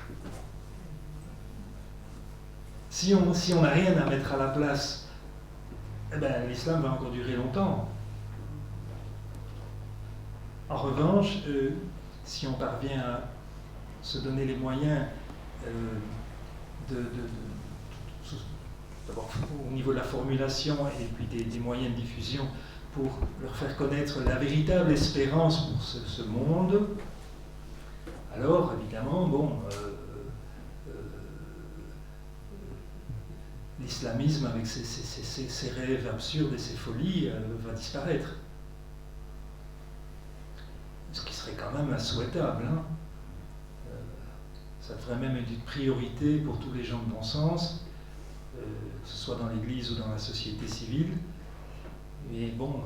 Si on n'a rien à mettre à la place, l'islam va encore durer longtemps. En revanche, si on parvient à se donner les moyens d'abord au niveau de la formulation et puis des moyens de diffusion pour leur faire connaître la véritable espérance pour ce monde, alors évidemment, bon, l'islamisme avec ses rêves absurdes et ses folies va disparaître. Ce qui serait quand même insouhaitable. Hein. Ça devrait même être une priorité pour tous les gens de bon sens, que ce soit dans l'Église ou dans la société civile. Mais bon,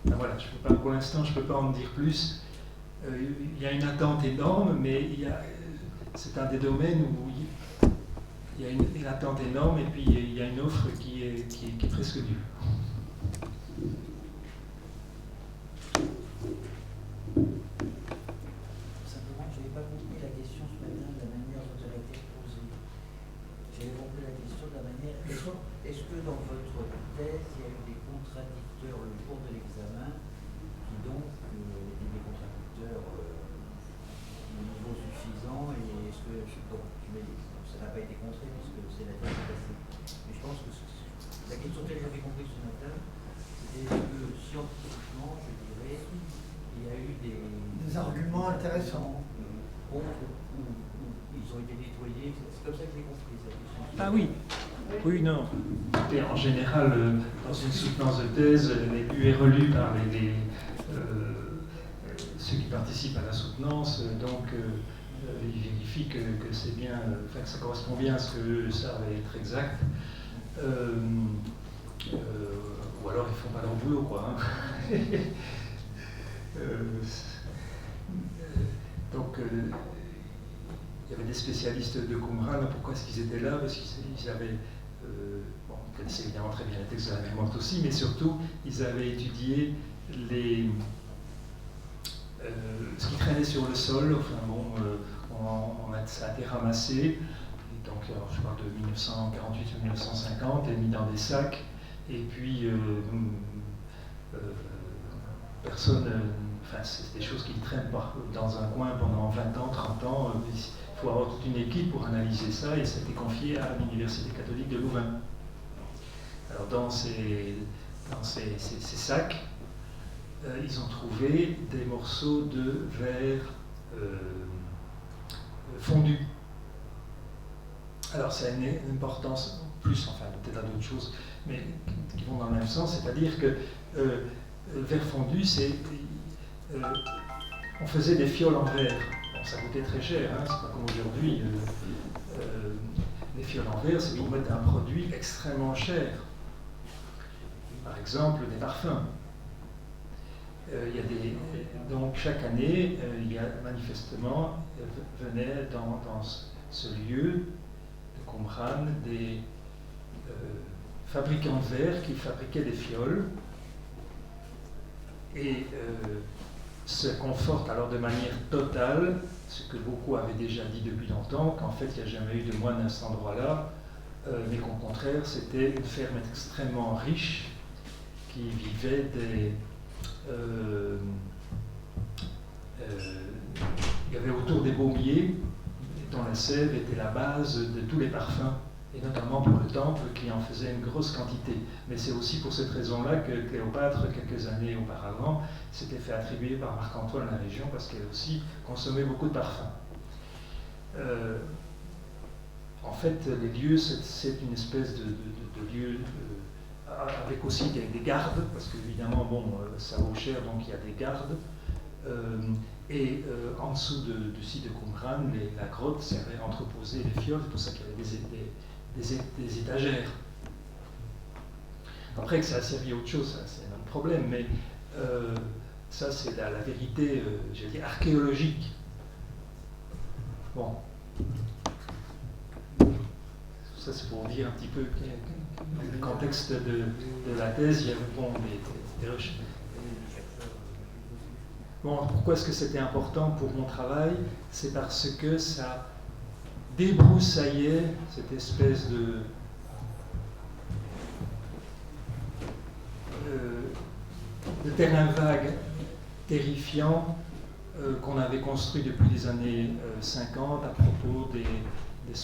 ben voilà, pour l'instant, je ne peux pas en dire plus. Il y a une attente énorme, mais c'est un des domaines où il y a une attente énorme et puis il y a une offre qui est presque nulle. Simplement, je n'avais pas compris la question ce matin de la manière dont elle a été posée. J'avais compris la question de la manière. Est-ce que dans votre thèse, il y a eu des contradicteurs au cours de l'examen qui donc étaient des contradicteurs au niveau suffisant et est-ce que ça n'a pas été contré puisque c'est la thèse passée. Mais je pense que la question que j'avais compris ce matin, c'était que scientifiquement, je dirais, il y a eu des arguments intéressants. Contre, où ils ont été nettoyés. C'est comme ça que j'ai compris cette question. Ah oui, oui, non. Et en général, dans une soutenance de thèse, elle est lue et relue par ceux qui participent à la soutenance, donc ils vérifient que c'est bien, que ça correspond bien à ce qu'eux savent être exact. Ou alors ils font pas leur boulot, quoi. Hein. Donc, il y avait des spécialistes de Qumran. Pourquoi est-ce qu'ils étaient là? Parce qu'ils avaient, ils connaissaient évidemment très bien les textes de la mer morte aussi, mais surtout, ils avaient étudié ce qui traînait sur le sol. Enfin bon, ça a été ramassé. Donc, je parle de 1948 ou 1950, et mis dans des sacs. Et puis, personne. Enfin, c'est des choses qui traînent dans un coin pendant 20 ans, 30 ans. Il faut avoir toute une équipe pour analyser ça, et ça a été confié à l'Université catholique de Louvain. Alors, dans ces sacs, ils ont trouvé des morceaux de verre fondu. Alors, ça a une importance plus, enfin, peut-être à d'autres choses, mais qui vont dans le même sens, c'est-à-dire que le verre fondu, on faisait des fioles en verre. Bon, ça coûtait très cher, hein, c'est pas comme aujourd'hui. Les fioles en verre, c'est pour mettre un produit extrêmement cher. Par exemple, des parfums. Donc chaque année, il y a manifestement, venaient dans ce lieu de Qumran des fabricants de verre qui fabriquaient des fioles et se confortent alors de manière totale, ce que beaucoup avaient déjà dit depuis longtemps, qu'en fait il n'y a jamais eu de moine à cet endroit-là, mais qu'au contraire c'était une ferme extrêmement riche qui vivait il y avait autour des baumiers dont la sève était la base de tous les parfums, et notamment pour le temple qui en faisait une grosse quantité. Mais c'est aussi pour cette raison-là que Cléopâtre, quelques années auparavant, s'était fait attribuer par Marc-Antoine la région, parce qu'elle aussi consommait beaucoup de parfums. En fait, les lieux, c'est une espèce de lieu avec aussi des gardes, parce qu'évidemment, bon, ça vaut cher, donc il y a des gardes. En dessous du site de Qumran, la grotte servait à entreposer les fioles, c'est pour ça qu'il y avait des étagères. Après que ça a servi à autre chose, ça, c'est un autre problème, mais ça c'est la vérité, je veux dire, archéologique. Bon. Ça c'est pour dire un petit peu le contexte de la thèse. Il y avait des recherches. Bon, pourquoi est-ce que c'était important pour mon travail? C'est parce que ça débroussaillait cette espèce de terrain vague, terrifiant, qu'on avait construit depuis les années 50 à propos des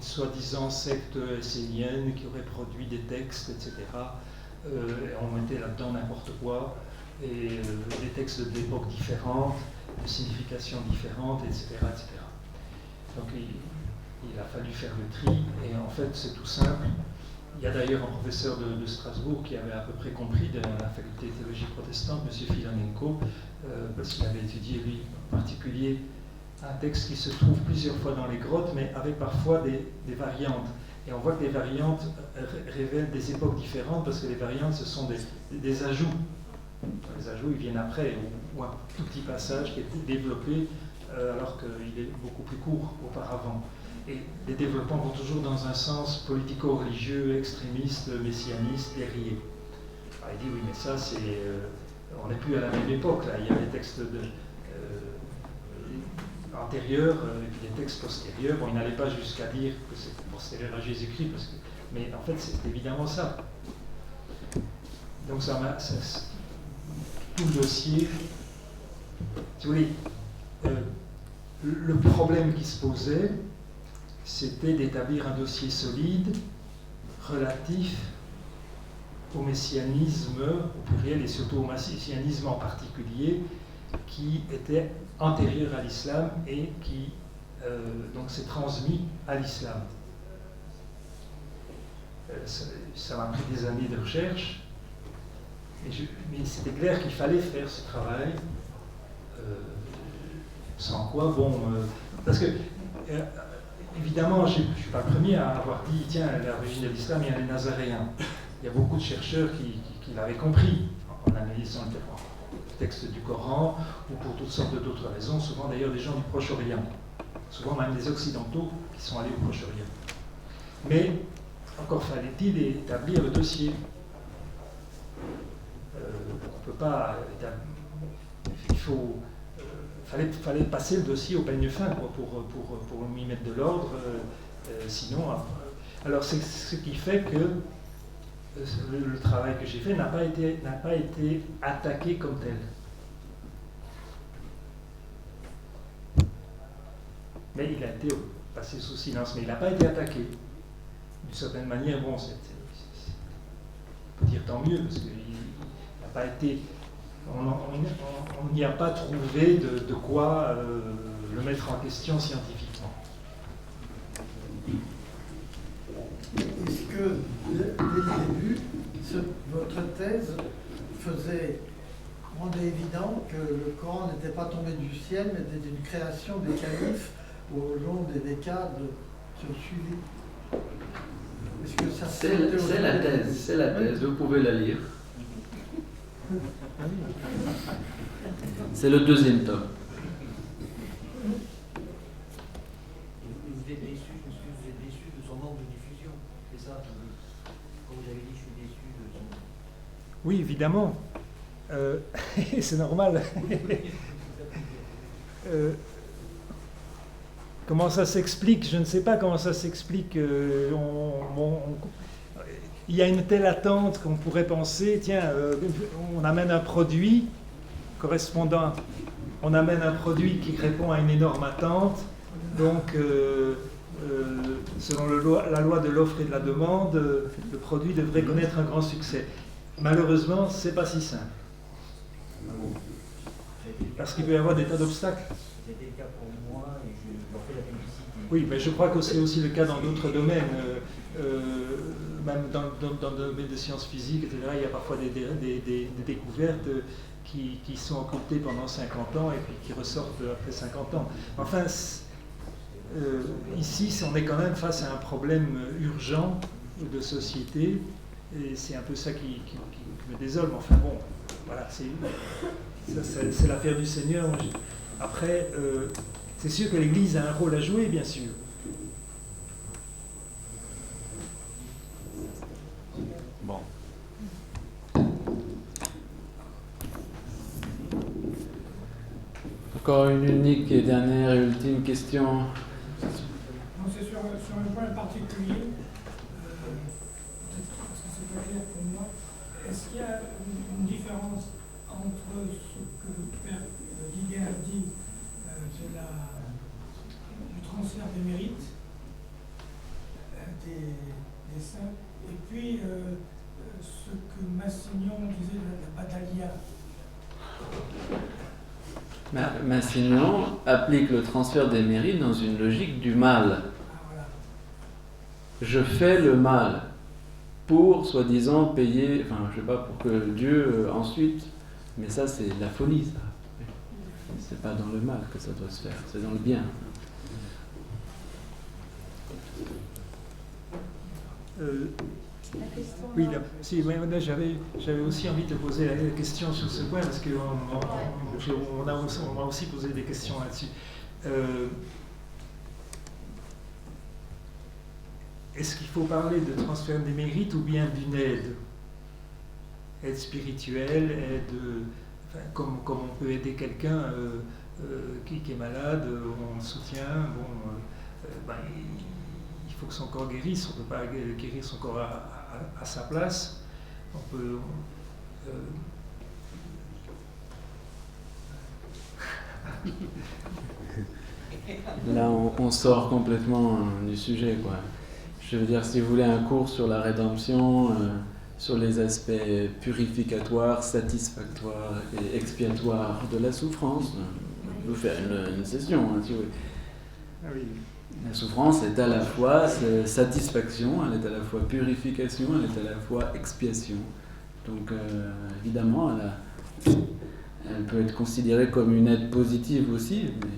soi-disant sectes esséniennes qui auraient produit des textes, etc. Et on mettait là-dedans n'importe quoi, et des textes d'époques différentes, de significations différentes, etc. etc. Donc il a fallu faire le tri, et en fait c'est tout simple. Il y a d'ailleurs un professeur de Strasbourg qui avait à peu près compris de la faculté de théologie protestante, M. Filonenko, parce qu'il avait étudié, lui, en particulier, un texte qui se trouve plusieurs fois dans les grottes, mais avec parfois des variantes. Et on voit que les variantes révèlent des époques différentes, parce que les variantes, ce sont des ajouts. Les ajouts, ils viennent après, ou un tout petit passage qui est développé alors qu'il est beaucoup plus court auparavant. Et les développements vont toujours dans un sens politico-religieux, extrémiste, messianiste, guerrier. Alors, il dit oui, mais ça, c'est, on n'est plus à la même époque. Là. Il y a des textes antérieurs et puis des textes postérieurs. Bon, il n'allait pas jusqu'à dire que c'est postérieur à Jésus-Christ, mais en fait, c'est évidemment ça. Donc, tout le dossier, si vous voulez, le problème qui se posait, c'était d'établir un dossier solide, relatif au messianisme au pluriel et surtout au messianisme en particulier, qui était antérieur à l'islam et qui donc s'est transmis à l'islam. Ça m'a pris des années de recherche, mais c'était clair qu'il fallait faire ce travail, sans quoi, parce que évidemment, je ne suis pas le premier à avoir dit, tiens, l'origine de l'islam, il y a les Nazaréens. Il y a beaucoup de chercheurs qui l'avaient compris en analysant le texte du Coran, ou pour toutes sortes d'autres raisons, souvent d'ailleurs des gens du Proche-Orient, souvent même des Occidentaux qui sont allés au Proche-Orient. Mais encore fallait-il établir le dossier. On ne peut pas fallait passer le dossier au peigne fin pour y mettre de l'ordre, sinon... Alors c'est ce qui fait que le travail que j'ai fait n'a pas été attaqué comme tel. Mais il a été passé sous silence, mais il n'a pas été attaqué. D'une certaine manière, bon, on peut dire tant mieux, parce qu'il n'a pas été... On n'y a pas trouvé de quoi le mettre en question scientifiquement. Est-ce que, dès le début, votre thèse rendait évident que le Coran n'était pas tombé du ciel, mais était une création des califes au long des décades qui ont suivi? Est-ce que ça c'est la thèse, vous pouvez la lire. C'est le deuxième tome. Vous êtes déçu, vous êtes déçu de son manque de diffusion, c'est ça? Quand vous avez dit je suis déçu de son... Oui, évidemment. C'est normal. Comment ça s'explique? Je ne sais pas comment ça s'explique. Il y a une telle attente qu'on pourrait penser, tiens, on amène un produit correspondant, on amène un produit qui répond à une énorme attente, donc selon la loi de l'offre et de la demande, le produit devrait connaître un grand succès. Malheureusement, c'est pas si simple. Parce qu'il peut y avoir des tas d'obstacles. C'était le cas pour moi et j'en fais la publicité. Oui, mais je crois que c'est aussi le cas dans d'autres domaines. Même dans le domaine des sciences physiques, etc., il y a parfois des découvertes qui sont occultées pendant 50 ans et puis qui ressortent après 50 ans. Enfin, ici, on est quand même face à un problème urgent de société, et c'est un peu ça qui me désole. Mais enfin bon, voilà, c'est l'affaire du Seigneur. Après, c'est sûr que l'Église a un rôle à jouer, bien sûr. Bon. Encore une unique et dernière et ultime question. Non, c'est sur un point particulier, peut-être parce que c'est pas clair pour moi. Est-ce qu'il y a une différence entre ce que le Père Guiguin dit du transfert des mérites dessin. Et puis, ce que Massignon disait de la badalia. Massignon applique le transfert des mérites dans une logique du mal. Je fais le mal pour, soi-disant, payer, enfin, je sais pas, pour que Dieu ensuite, mais ça c'est la folie, ça. C'est pas dans le mal que ça doit se faire, c'est dans le bien. Oui, là, si, ouais, là, j'avais aussi envie de poser la question sur ce point parce qu'on m'a aussi posé des questions là-dessus. Est-ce qu'il faut parler de transfert des mérites ou bien d'une aide spirituelle, enfin, comme on peut aider quelqu'un qui est malade, on le soutient, il faut que son corps guérisse, on ne peut pas guérir son corps à sa place. On peut... Là, on sort complètement du sujet, quoi. Je veux dire, si vous voulez un cours sur la rédemption, sur les aspects purificatoires, satisfactoires et expiatoires de la souffrance, je peux vous faire une session, hein, si vous voulez. Ah oui. La souffrance est à la fois satisfaction, elle est à la fois purification, elle est à la fois expiation. Donc évidemment, elle peut être considérée comme une aide positive aussi. Mais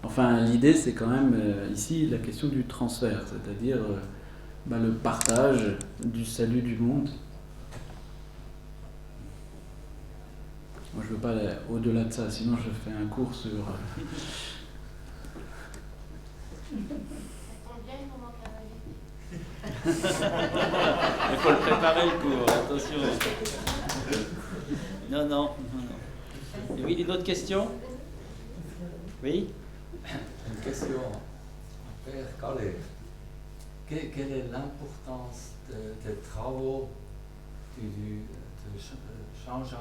enfin, l'idée, c'est quand même ici la question du transfert, c'est-à-dire le partage du salut du monde. Moi, je ne veux pas aller au-delà de ça, sinon je fais un cours sur... Il faut le préparer le cours, attention. Non. Oui, une autre question? Oui? Une question. Père Calais, quelle est l'importance des travaux de Jean-Jacques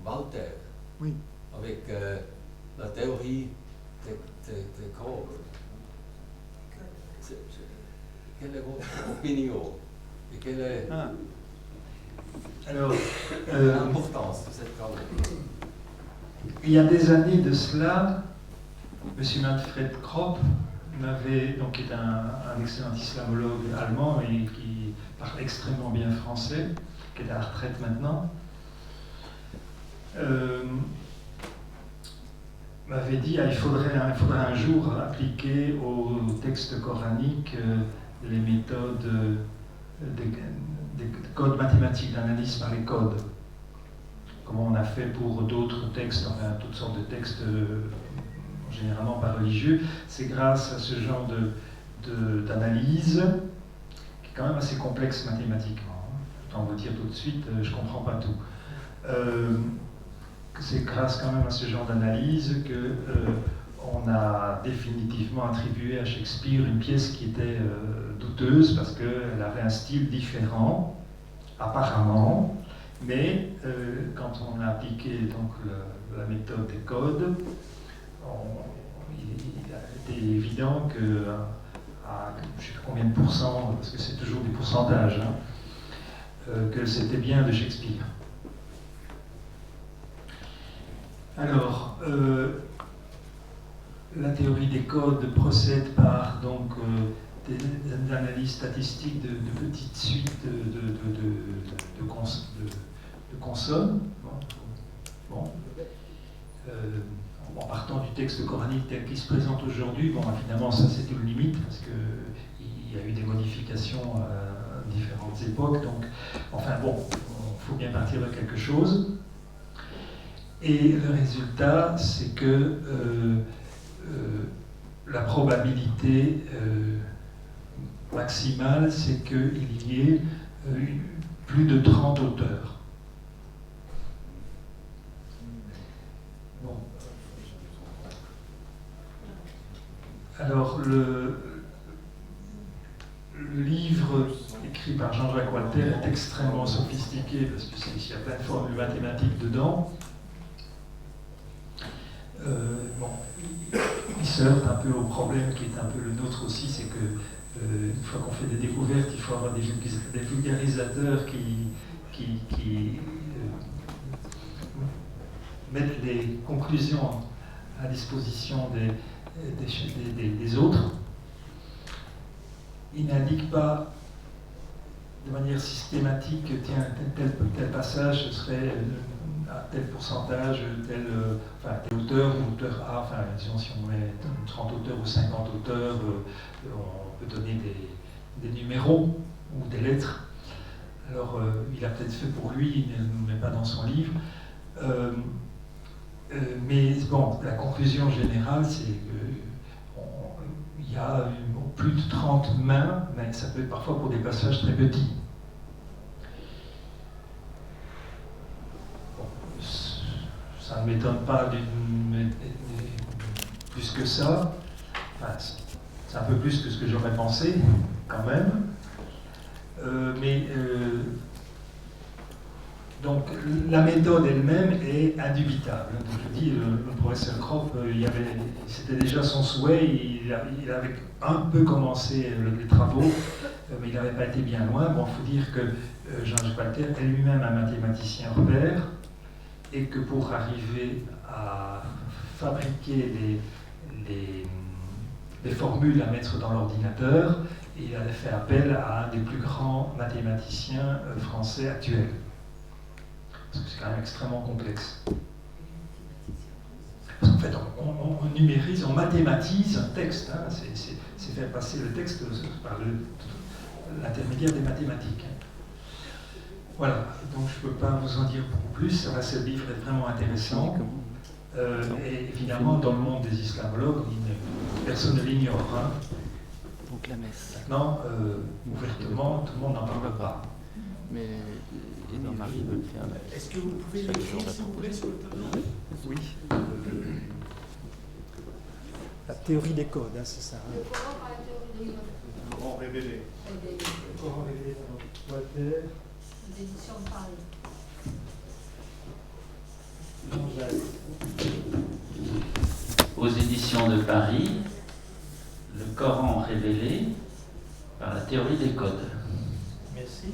Walter avec la théorie des corps? Quelle est votre opinion et quelle est l'importance de cette travaux? Il y a des années de cela, M. Manfred Kropp qui est un excellent islamologue allemand et qui parle extrêmement bien français, qui est à la retraite maintenant, m'avait dit qu'il faudrait un jour appliquer au texte coranique les méthodes des codes mathématiques, d'analyse par les codes, comme on a fait pour d'autres textes, enfin toutes sortes de textes généralement pas religieux. C'est grâce à ce genre d'analyse, qui est quand même assez complexe mathématiquement. Autant vous dire tout de suite, je ne comprends pas tout. C'est grâce quand même à ce genre d'analyse que on a définitivement attribué à Shakespeare une pièce qui était douteuse parce qu'elle avait un style différent, apparemment, mais quand on a appliqué donc la méthode des codes, il a été évident que à je ne sais pas combien de pourcents, parce que c'est toujours des pourcentages, que c'était bien de Shakespeare. Alors, la théorie des codes procède par donc des analyses statistiques de petites suites de consonnes. En partant du texte coranique tel qu'il se présente aujourd'hui, évidemment ça c'est une limite parce qu'il y a eu des modifications à différentes époques, donc il faut bien partir de quelque chose. Et le résultat, c'est que la probabilité maximale, c'est qu'il y ait plus de 30 auteurs. Bon. Alors, le livre écrit par Jean-Jacques Walter est extrêmement sophistiqué parce qu'il y a plein de formules mathématiques dedans. bon, il se heurte un peu au problème qui est un peu le nôtre aussi, c'est que une fois qu'on fait des découvertes, il faut avoir des vulgarisateurs qui mettent les conclusions à disposition des autres. Il n'indique pas de manière systématique que tiens, tel passage serait à tel pourcentage, tel auteur ou auteur A, enfin disons si on met 30 auteurs ou 50 auteurs, on peut donner des numéros ou des lettres. Alors il a peut-être fait pour lui, il ne nous met pas dans son livre. Mais bon, la conclusion générale, c'est qu'il y a plus de 30 mains, mais ça peut être parfois pour des passages très petits. Bon, ça ne m'étonne pas plus que ça. Enfin, c'est un peu plus que ce que j'aurais pensé, quand même. Donc la méthode elle-même est indubitable. Donc, je dis, le professeur Kropp, c'était déjà son souhait, il avait un peu commencé les travaux, mais il n'avait pas été bien loin. Bon, il faut dire que Jean-Jacques Walter est lui-même un mathématicien repère, et que pour arriver à fabriquer des formules à mettre dans l'ordinateur, il avait fait appel à un des plus grands mathématiciens français actuels. Parce que c'est quand même extrêmement complexe. Parce qu'en fait, on numérise, on mathématise un texte. Hein, c'est faire passer le texte par l'intermédiaire des mathématiques. Voilà, donc je ne peux pas vous en dire beaucoup plus. Ce livre est vraiment intéressant. Et évidemment, dans le monde des islamologues, personne ne l'ignore. Hein. Donc la messe. Maintenant, ouvertement, tout le monde n'en parle pas. Mais Edouard Marie veut le faire. Est-ce que vous pouvez l'écrire, s'il vous plaît, sur le tableau? Oui. La théorie des codes, hein, c'est ça. Hein. Le Coran par la théorie des codes. Le Coran révélé. Le Coran révélé par Walter. Les éditions de Paris. Aux éditions de Paris, le Coran révélé par la théorie des codes. Merci.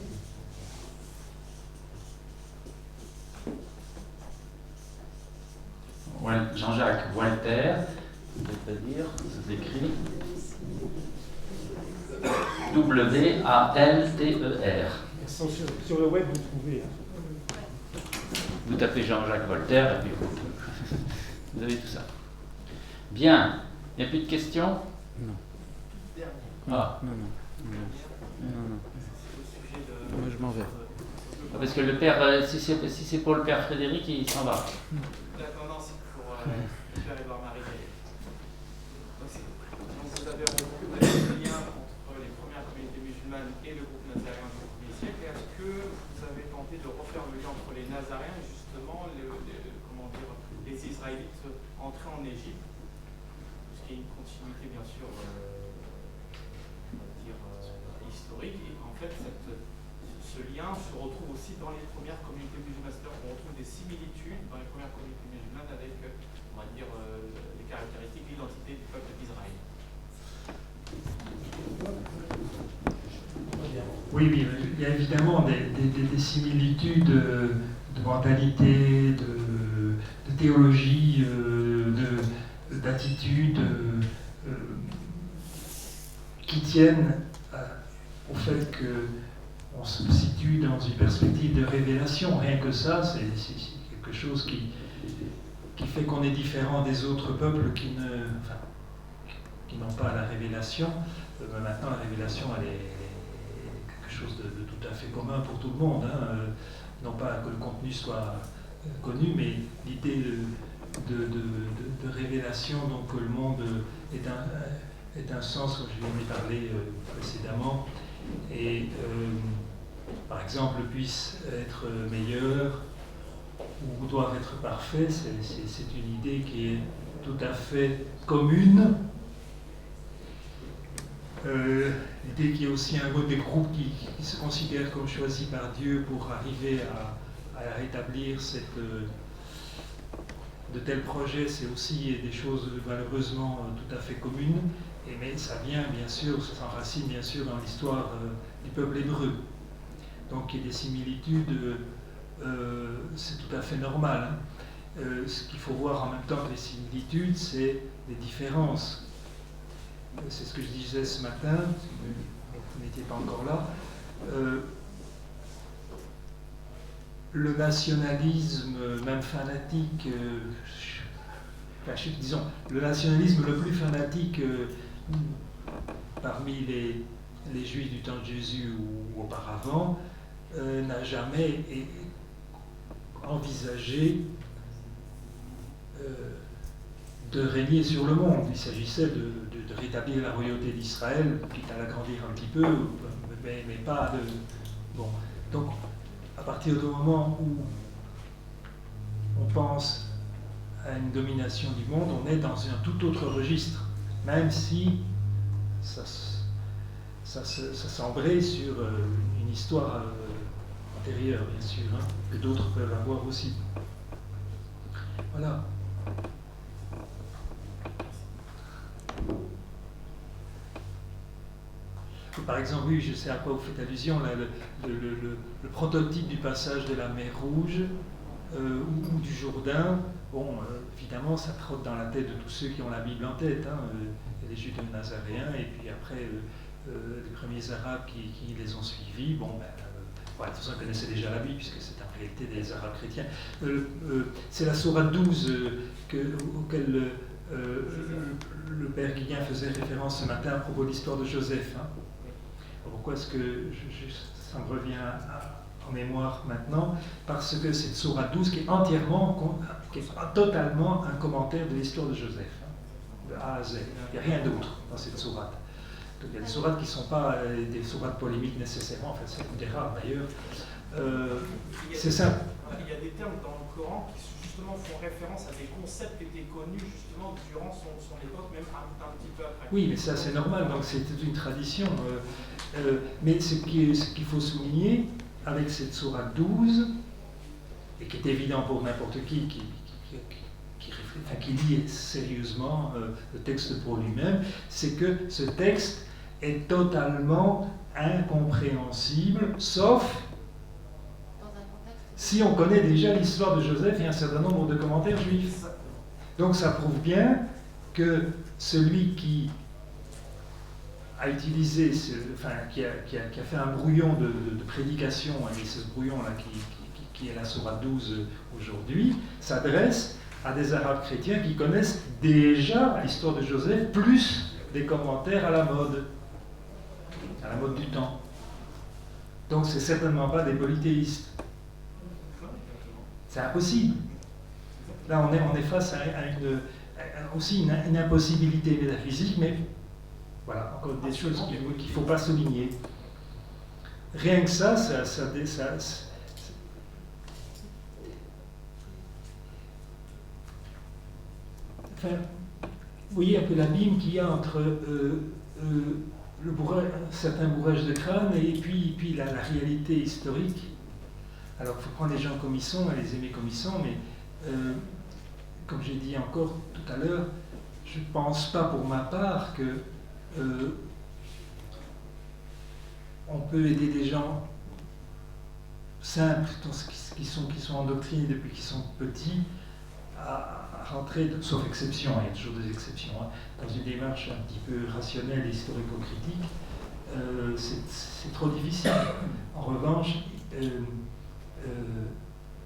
Jean-Jacques Walter, c'est-à-dire, ça s'écrit W-A-L-T-E-R. Sur le web, vous trouvez. Hein. Vous tapez Jean-Jacques Walter et puis vous avez tout ça. Bien. Il n'y a plus de questions? Non. Ah. Non. Moi, je m'en vais. Parce que le père, si c'est pour le père Frédéric, il s'en va. D'accord, non, c'est pour le père Edouard Marie. Donc vous avez retrouvé le lien entre les premières communautés musulmanes et le groupe nazaréen du 1er siècle. Est-ce que vous avez tenté de refaire le lien entre les nazaréens et justement les Israélites entrés en Égypte, ce qui est une continuité bien sûr historique, et en fait ce lien se retrouve aussi dans les premières communautés musulmanes. C'est-à-dire qu'on retrouve des similitudes dans les premières communautés musulmanes avec, on va dire, les caractéristiques de l'identité du peuple d'Israël. Oui, il y a évidemment des similitudes de mentalité, de théologie, d'attitude qui tiennent au fait qu'on se situe dans une perspective de révélation. Rien que ça, c'est quelque chose qui fait qu'on est différent des autres peuples qui n'ont pas la révélation. Maintenant, la révélation, elle est quelque chose de tout à fait commun pour tout le monde. Hein. Non pas que le contenu soit connu, mais l'idée de révélation, donc que le monde est un sens, comme je viens d'y parler précédemment, et par exemple puisse être meilleur ou doit être parfait, c'est une idée qui est tout à fait commune. L'idée qu'il y a aussi un des groupes qui se considèrent comme choisis par Dieu pour arriver à rétablir de tels projets, c'est aussi des choses malheureusement tout à fait communes, mais ça vient bien sûr, ça s'enracine bien sûr dans l'histoire du peuple hébreu. Donc il y a des similitudes, c'est tout à fait normal. Ce qu'il faut voir en même temps que les similitudes, c'est les différences. C'est ce que je disais ce matin, vous n'étiez pas encore là. Le nationalisme, même fanatique, disons, le nationalisme le plus fanatique parmi les Juifs du temps de Jésus ou auparavant n'a jamais envisagé de régner sur le monde. Il s'agissait de rétablir la royauté d'Israël, quitte à l'agrandir un petit peu, mais pas de... Bon. Donc, à partir du moment où on pense à une domination du monde, on est dans un tout autre registre, même si ça s'embraye sur une histoire antérieure, bien sûr, hein, que d'autres peuvent avoir aussi. Voilà. Par exemple, oui, je sais à quoi vous faites allusion, là, le prototype du passage de la mer Rouge ou du Jourdain. Bon, évidemment, ça trotte dans la tête de tous ceux qui ont la Bible en tête. Hein, les Juifs nazaréens, et puis après, les premiers Arabes qui les ont suivis. Bon, de toute façon, ils connaissaient déjà la Bible, puisque c'est en réalité des Arabes chrétiens. C'est la sourate 12 auquel le père Guillen faisait référence ce matin à propos de l'histoire de Joseph. Hein. Pourquoi est-ce que ça me revient en mémoire maintenant? Parce que cette sourate 12 qui est totalement un commentaire de l'histoire de Joseph, hein, de A à Z. Il n'y a rien d'autre dans cette sourate. Donc il y a des sourates qui ne sont pas des sourates polémiques nécessairement, enfin c'est des rares d'ailleurs. C'est ça. Il y a des termes dans le Coran qui justement font référence à des concepts qui étaient connus justement durant son époque, même un petit peu après. Oui, mais ça c'est normal, donc c'est toute une tradition. Mais ce qu'il faut souligner avec cette sourate 12, et qui est évident pour n'importe qui lit sérieusement le texte pour lui-même, c'est que ce texte est totalement incompréhensible, sauf si on connaît déjà l'histoire de Joseph et un certain nombre de commentaires juifs. Donc ça prouve bien que celui qui a utilisé, qui a fait un brouillon de prédication, et ce brouillon-là qui est la sourate 12 aujourd'hui, s'adresse à des Arabes chrétiens qui connaissent déjà l'histoire de Joseph, plus des commentaires à la mode du temps. Donc c'est certainement pas des polythéistes. C'est impossible. Là on est face à aussi une impossibilité métaphysique, mais voilà, encore des choses qu'il ne faut pas souligner. Rien que ça enfin, vous voyez un peu l'abîme qu'il y a entre certains bourrages de crâne et puis la réalité historique. Alors il faut prendre les gens comme ils sont et les aimer comme ils sont, mais comme j'ai dit encore tout à l'heure, je ne pense pas pour ma part que on peut aider des gens simples qui sont endoctrinés depuis qu'ils sont petits à rentrer, sauf exception, il y a toujours des exceptions, hein, dans une démarche un petit peu rationnelle et historico-critique. C'est trop difficile. En revanche,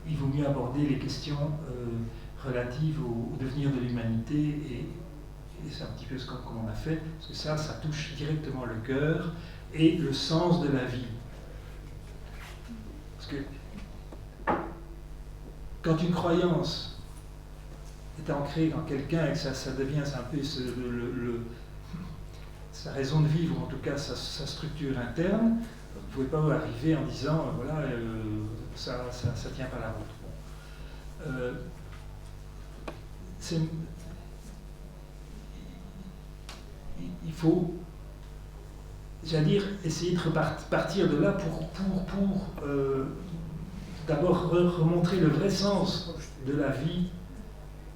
il vaut mieux aborder les questions relatives au devenir de l'humanité, et c'est un petit peu ce qu'on a fait, parce que ça touche directement le cœur et le sens de la vie. Parce que quand une croyance est ancrée dans quelqu'un et que ça devient un peu sa raison de vivre, ou en tout cas sa structure interne, vous ne pouvez pas arriver en disant voilà, ça tient pas la route. Il faut, j'allais dire, essayer de partir de là pour d'abord remontrer le vrai sens de la vie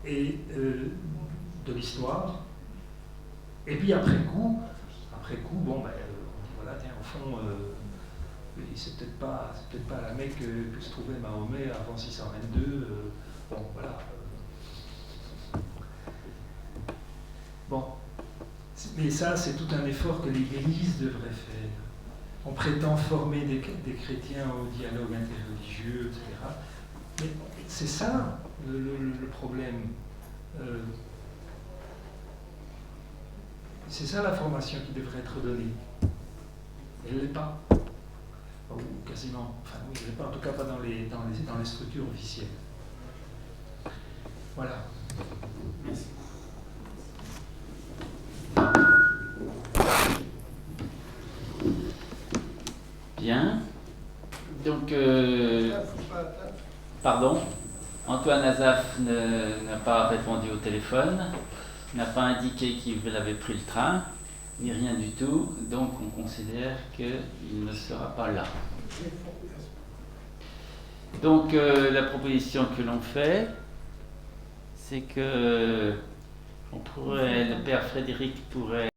et de l'histoire. Et puis après coup, bon, ben, voilà, tiens, au fond, c'est peut-être pas à la Mecque que se trouvait Mahomet avant 622. Bon, voilà. Bon, mais ça, c'est tout un effort que l'Église devrait faire. On prétend former des chrétiens au dialogue interreligieux, etc. Mais c'est ça le problème. C'est ça la formation qui devrait être donnée. Elle ne l'est pas. Ou quasiment. Enfin, oui, elle ne l'est pas, en tout cas pas dans les structures officielles. Voilà. Merci. Bien. Donc, pardon, Antoine Azaf n'a pas répondu au téléphone, n'a pas indiqué qu'il avait pris le train, ni rien du tout, donc on considère qu'il ne sera pas là. Donc, la proposition que l'on fait, c'est que le père Frédéric pourrait